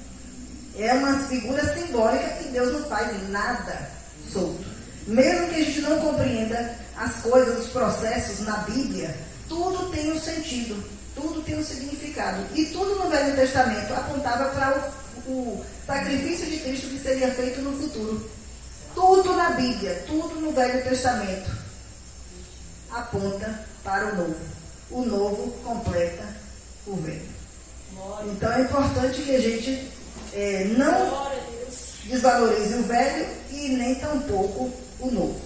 É uma figura simbólica que Deus não faz nada solto. Mesmo que a gente não compreenda as coisas, os processos na Bíblia, tudo tem um sentido, tudo tem um significado. E tudo no Velho Testamento apontava para o sacrifício de Cristo que seria feito no futuro. Tudo na Bíblia, tudo no Velho Testamento aponta para o novo. O novo completa o velho. Então é importante que a gente não desvalorize o velho e nem tampouco o novo.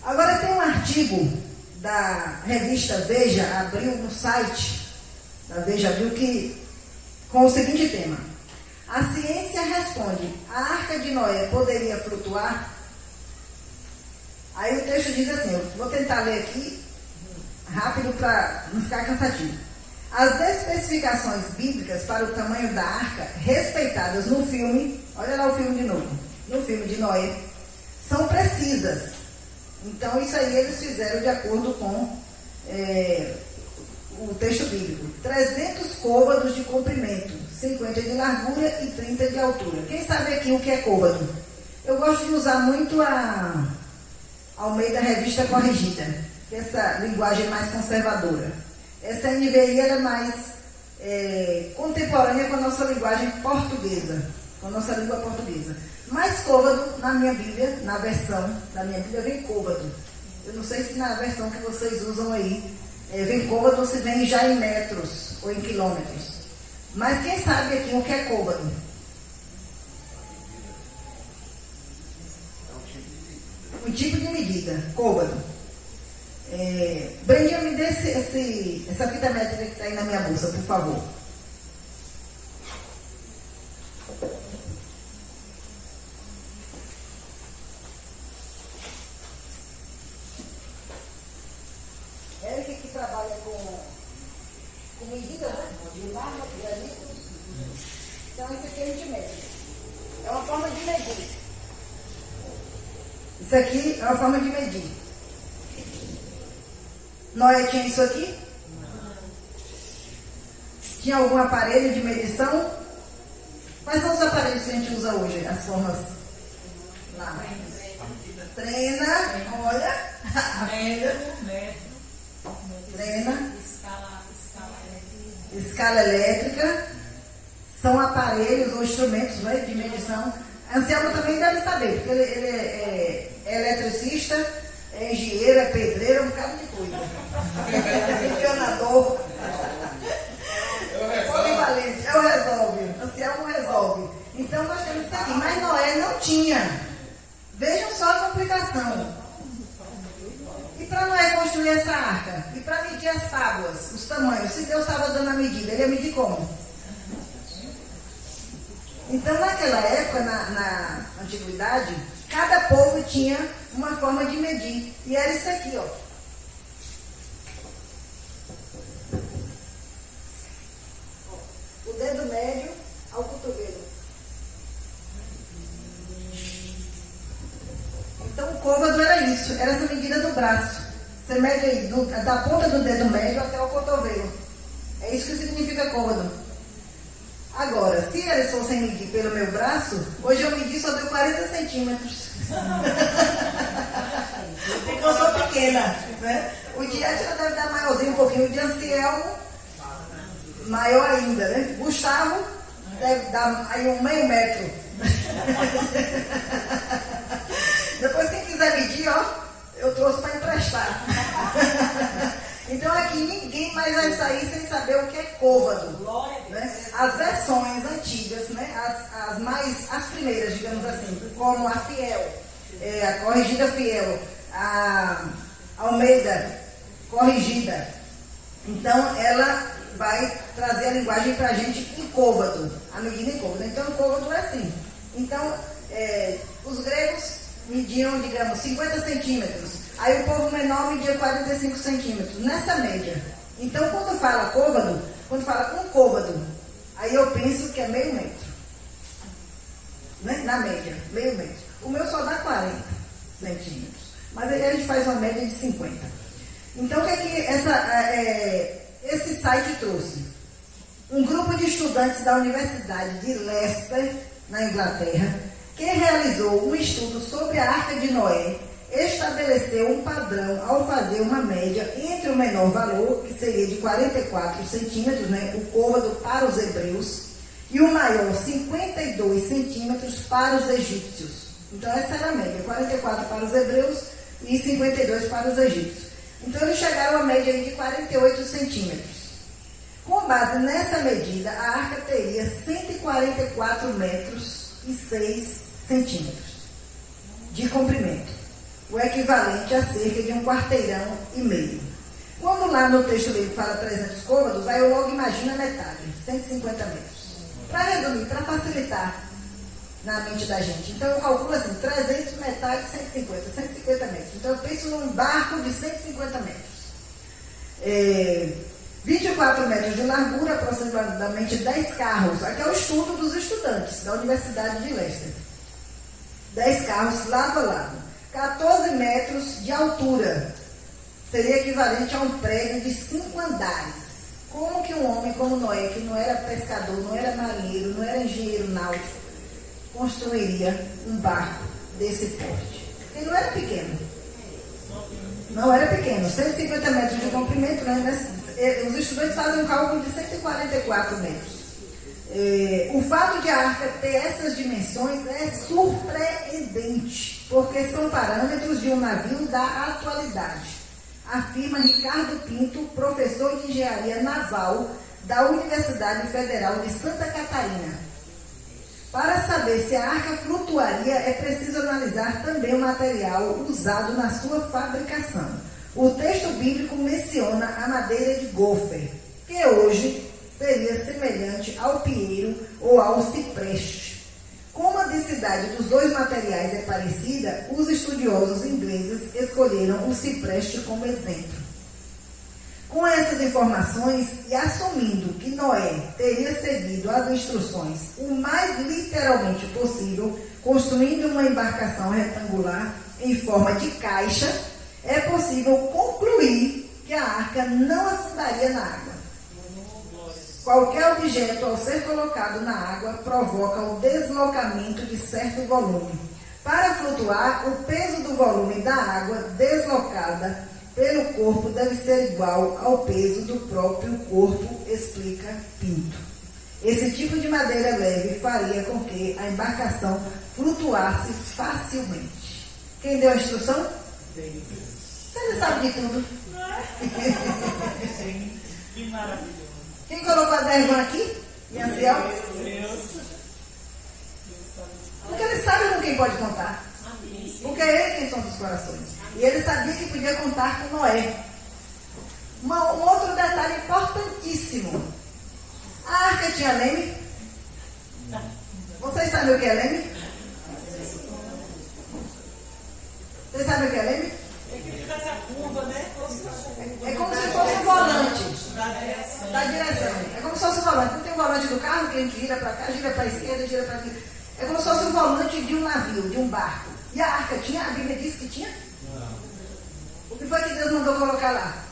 Agora tem um artigo da revista Veja, abriu no site da Veja, abriu que com o seguinte tema: a ciência responde, a arca de Noé poderia flutuar? Aí o texto diz assim, eu vou tentar ler aqui rápido para não ficar cansativo. As especificações bíblicas para o tamanho da arca respeitadas no filme, olha lá o filme de novo, no filme de Noé, são precisas. Então isso aí eles fizeram de acordo com o texto bíblico. 300 côvados de comprimento, 50 de largura e 30 de altura. Quem sabe aqui o que é côvado? Eu gosto de usar muito a Almeida Revista Corrigida, que é essa linguagem mais conservadora. Essa NVI era mais contemporânea com a nossa linguagem portuguesa, com a nossa língua portuguesa. Mas côvado, na minha Bíblia, na versão da minha Bíblia, vem côvado. Eu não sei se na versão que vocês usam aí, vem côvado ou se vem já em metros ou em quilômetros. Mas quem sabe aqui o que é côvado? Um tipo de medida, côvado. Brendinha, me dê essa fita métrica que está aí na minha bolsa, por favor. Érica que trabalha com medida, né? De marca, de granito. Então, isso aqui a gente mede. É uma forma de medir. Isso aqui é uma forma de medir. Noé tinha isso aqui? Tinha algum aparelho de medição? Quais são os aparelhos que a gente usa hoje? As formas lá. Trena, olha. Trena. Escala elétrica. São aparelhos ou instrumentos, né, de medição. Anselmo também deve saber, porque ele é eletricista, é engenheiro, é pedreiro, é um bocado de coisa. É encanador. Polivalente, eu resolve. Anselmo resolve. Então nós temos isso aqui. Mas Noé não tinha. Vejam só a complicação. E para Noé construir essa arca? E para medir as tábuas, os tamanhos? Se Deus estava dando a medida, ele ia medir como? Então, naquela época, na antiguidade, cada povo tinha uma forma de medir. E era isso aqui, ó. O dedo médio ao cotovelo. Então, o côvado era isso. Era essa medida do braço. Você mede aí, da ponta do dedo médio até o cotovelo. É isso que significa côvado. Agora, se eles fossem medir pelo meu braço, hoje eu medi só deu 40 centímetros. Porque eu sou pequena, né? O de Edna deve dar maiorzinho um pouquinho, o de Anselmo maior ainda, né? Gustavo deve dar aí um meio metro. Depois quem quiser medir, ó, eu trouxe para emprestar. Então aqui ninguém mais vai sair sem saber o que é côvado. Né? As versões antigas, né? As primeiras, digamos assim, como a Fiel, a Corrigida Fiel, a Almeida Corrigida. Então ela vai trazer a linguagem para a gente em côvado, a medida em côvado. Então o côvado é assim. Então os gregos mediam, digamos, 50 centímetros. Aí o povo menor media 45 centímetros, nessa média. Então, quando fala côvado, quando fala um côvado, aí eu penso que é meio metro. Né? Na média, meio metro. O meu só dá 40 centímetros. Mas aí a gente faz uma média de 50. Então, o que é que esse site trouxe? Um grupo de estudantes da Universidade de Leicester, na Inglaterra, que realizou um estudo sobre a Arca de Noé, estabeleceu um padrão ao fazer uma média entre o menor valor, que seria de 44 centímetros, né, o côvado para os hebreus, e o maior, 52 centímetros para os egípcios. Então essa era a média, 44 para os hebreus e 52 para os egípcios. Então eles chegaram a média de 48 centímetros. Com base nessa medida, a arca teria 144 metros e 6 centímetros de comprimento, o equivalente a cerca de 1,5 quarteirão. Quando lá no texto dele fala 300 côvados, aí eu logo imagino a metade, 150 metros. Para resumir, para facilitar na mente da gente. Então eu calculo assim, 300 metade, 150 metros. Então eu penso num barco de 150 metros. 24 metros de largura, aproximadamente 10 carros. Aqui é o estudo dos estudantes da Universidade de Leicester. 10 carros lado a lado. 14 metros de altura, seria equivalente a um prédio de 5 andares. Como que um homem como Noé, que não era pescador, não era marinheiro, não era engenheiro náutico, construiria um barco desse porte? Ele não era pequeno. Não era pequeno. 150 metros de comprimento, né? Os estudantes fazem um cálculo de 144 metros. O fato de a arca ter essas dimensões é surpreendente, porque são parâmetros de um navio da atualidade, afirma Ricardo Pinto, professor de engenharia naval da Universidade Federal de Santa Catarina. Para saber se a arca flutuaria, é preciso analisar também o material usado na sua fabricação. O texto bíblico menciona a madeira de gofer, que hoje seria semelhante ao pinheiro ou ao cipreste. Como a densidade dos dois materiais é parecida, os estudiosos ingleses escolheram o cipreste como exemplo. Com essas informações e assumindo que Noé teria seguido as instruções o mais literalmente possível, construindo uma embarcação retangular em forma de caixa, é possível concluir que a arca não afundaria na água. Qualquer objeto, ao ser colocado na água, provoca o deslocamento de certo volume. Para flutuar, o peso do volume da água deslocada pelo corpo deve ser igual ao peso do próprio corpo, explica Pinto. Esse tipo de madeira leve faria com que a embarcação flutuasse facilmente. Quem deu a instrução? Você já sabe de tudo. Que maravilhoso. Quem colocou a Dervan aqui? Minha Ciel? Porque ele sabe com quem pode contar. Porque é ele quem são dos corações. E ele sabia que podia contar com Noé. Um outro detalhe importantíssimo. A arca tinha leme? Vocês sabem o que é leme? Vocês sabem o que é leme? É como se fosse um volante da direção. É como se fosse um volante. Não tem um volante do carro que a gente gira para cá, gira para a esquerda, gira para aqui. É como se fosse um volante de um navio, de um barco. E a arca tinha? A Bíblia disse que tinha? O que foi que Deus mandou colocar lá?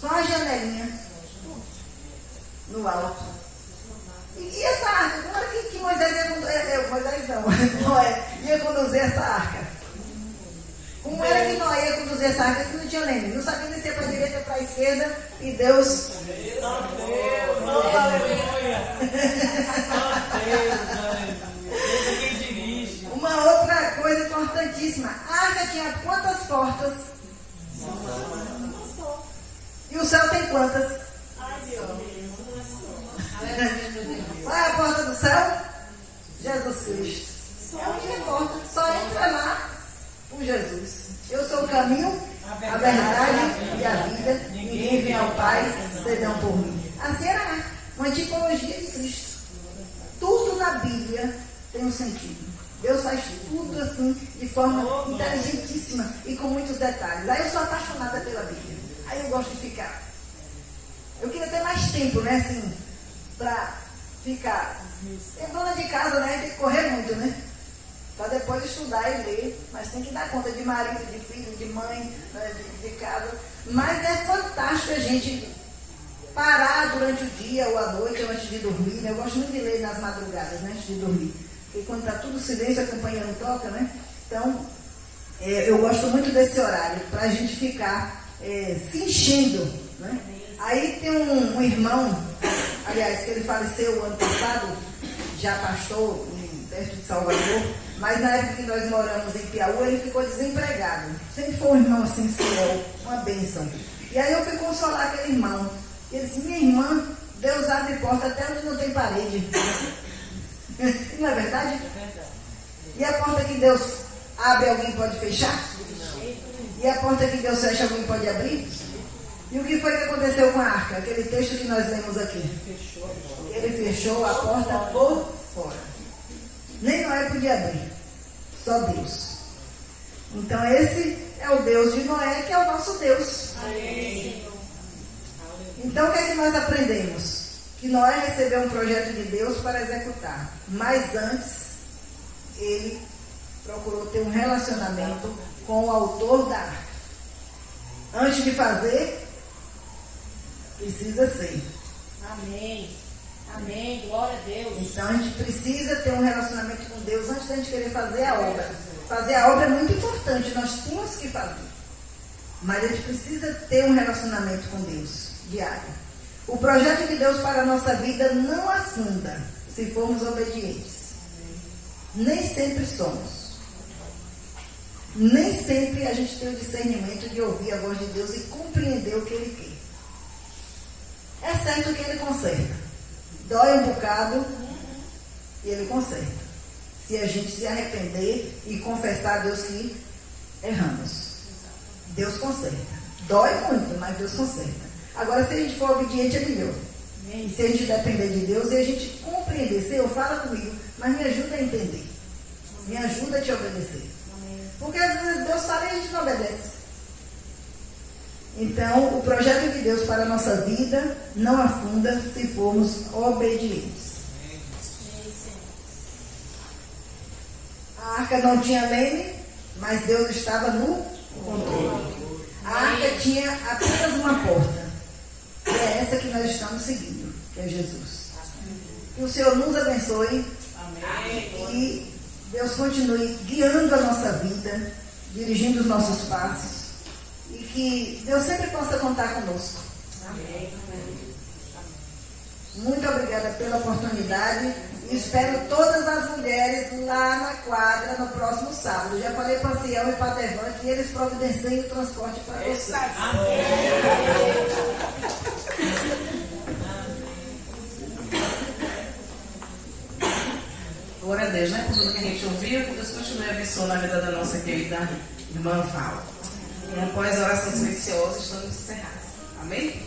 Só uma janelinha no alto. E essa arca? Como era que Moisés ia conduzir? Moisés não, Noé ia conduzir essa arca? Como era que Noé ia conduzir essa arca? Se não tinha leme, não sabia descer para a direita, para a esquerda, e Deus. Uma outra coisa importantíssima: a arca tinha quantas portas? E o céu tem quantas? Qual é a porta do céu? Jesus Cristo. É a única porta. Só entra lá por Jesus. Eu sou o caminho, a verdade e a vida. Ninguém vem ao Pai senão por mim. Assim era uma tipologia de Cristo. Tudo na Bíblia tem um sentido. Deus faz tudo assim, de forma inteligentíssima e com muitos detalhes. Aí eu sou apaixonada pela Bíblia. Aí eu gosto de ficar. Eu queria ter mais tempo, né, assim, pra ficar. É dona de casa, né, tem que correr muito, né? Para depois estudar e ler. Mas tem que dar conta de marido, de filho, de mãe, né, de casa. Mas é fantástico a gente parar durante o dia ou à noite ou antes de dormir, né? Eu gosto muito de ler nas madrugadas, né, antes de dormir. Porque quando está tudo silêncio, a campainha não toca, né? Então, eu gosto muito desse horário, para a gente ficar se enchendo, né? Aí tem um irmão, aliás, que ele faleceu ano passado, já pastor, perto de Salvador, mas na época que nós moramos em Piauí, ele ficou desempregado. Sempre foi um irmão assim, fiel, uma bênção. E aí eu fui consolar aquele irmão. Ele disse: minha irmã, Deus abre porta até onde não tem parede. Não é verdade? É verdade. E a porta que Deus abre, alguém pode fechar? E a porta que Deus fecha, alguém pode abrir? E o que foi que aconteceu com a arca? Aquele texto que nós lemos aqui. Ele fechou a porta por fora. Nem Noé podia abrir. Só Deus. Então esse é o Deus de Noé, que é o nosso Deus. Então o que é que nós aprendemos? Que Noé recebeu um projeto de Deus para executar. Mas antes, ele procurou ter um relacionamento com o autor da arca. Antes de fazer, precisa ser. Amém. Amém. Glória a Deus. Então a gente precisa ter um relacionamento com Deus antes da gente querer fazer a obra. Fazer a obra é muito importante, nós temos que fazer. Mas a gente precisa ter um relacionamento com Deus diário. O projeto de Deus para a nossa vida não afunda se formos obedientes. Nem sempre somos. Nem sempre a gente tem o discernimento de ouvir a voz de Deus e compreender o que Ele quer. É certo que Ele conserta. Dói um bocado e Ele conserta. Se a gente se arrepender e confessar a Deus que erramos. Deus conserta. Dói muito, mas Deus conserta. Agora, se a gente for obediente, é melhor. E se a gente depender de Deus e a gente compreender, Senhor, fala comigo, mas me ajuda a entender. Me ajuda a te obedecer. Porque às vezes Deus fala e a gente não obedece. Então, o projeto de Deus para a nossa vida não afunda se formos obedientes. A arca não tinha leme, mas Deus estava no controle. A arca tinha apenas uma porta. E é essa que nós estamos seguindo, que é Jesus. Que o Senhor nos abençoe. Amém. E Deus continue guiando a nossa vida, dirigindo os nossos passos. E que Deus sempre possa contar conosco. Amém. Muito obrigada pela oportunidade. E espero todas as mulheres lá na quadra no próximo sábado. Já falei para a Ciel e para a Devan que eles providenciem o transporte para vocês. Glória a Deus, né? Por tudo que a gente ouviu, que Deus continue abençoando a vida da nossa querida irmã Val. E após a oração silenciosa, estamos encerrados. Amém?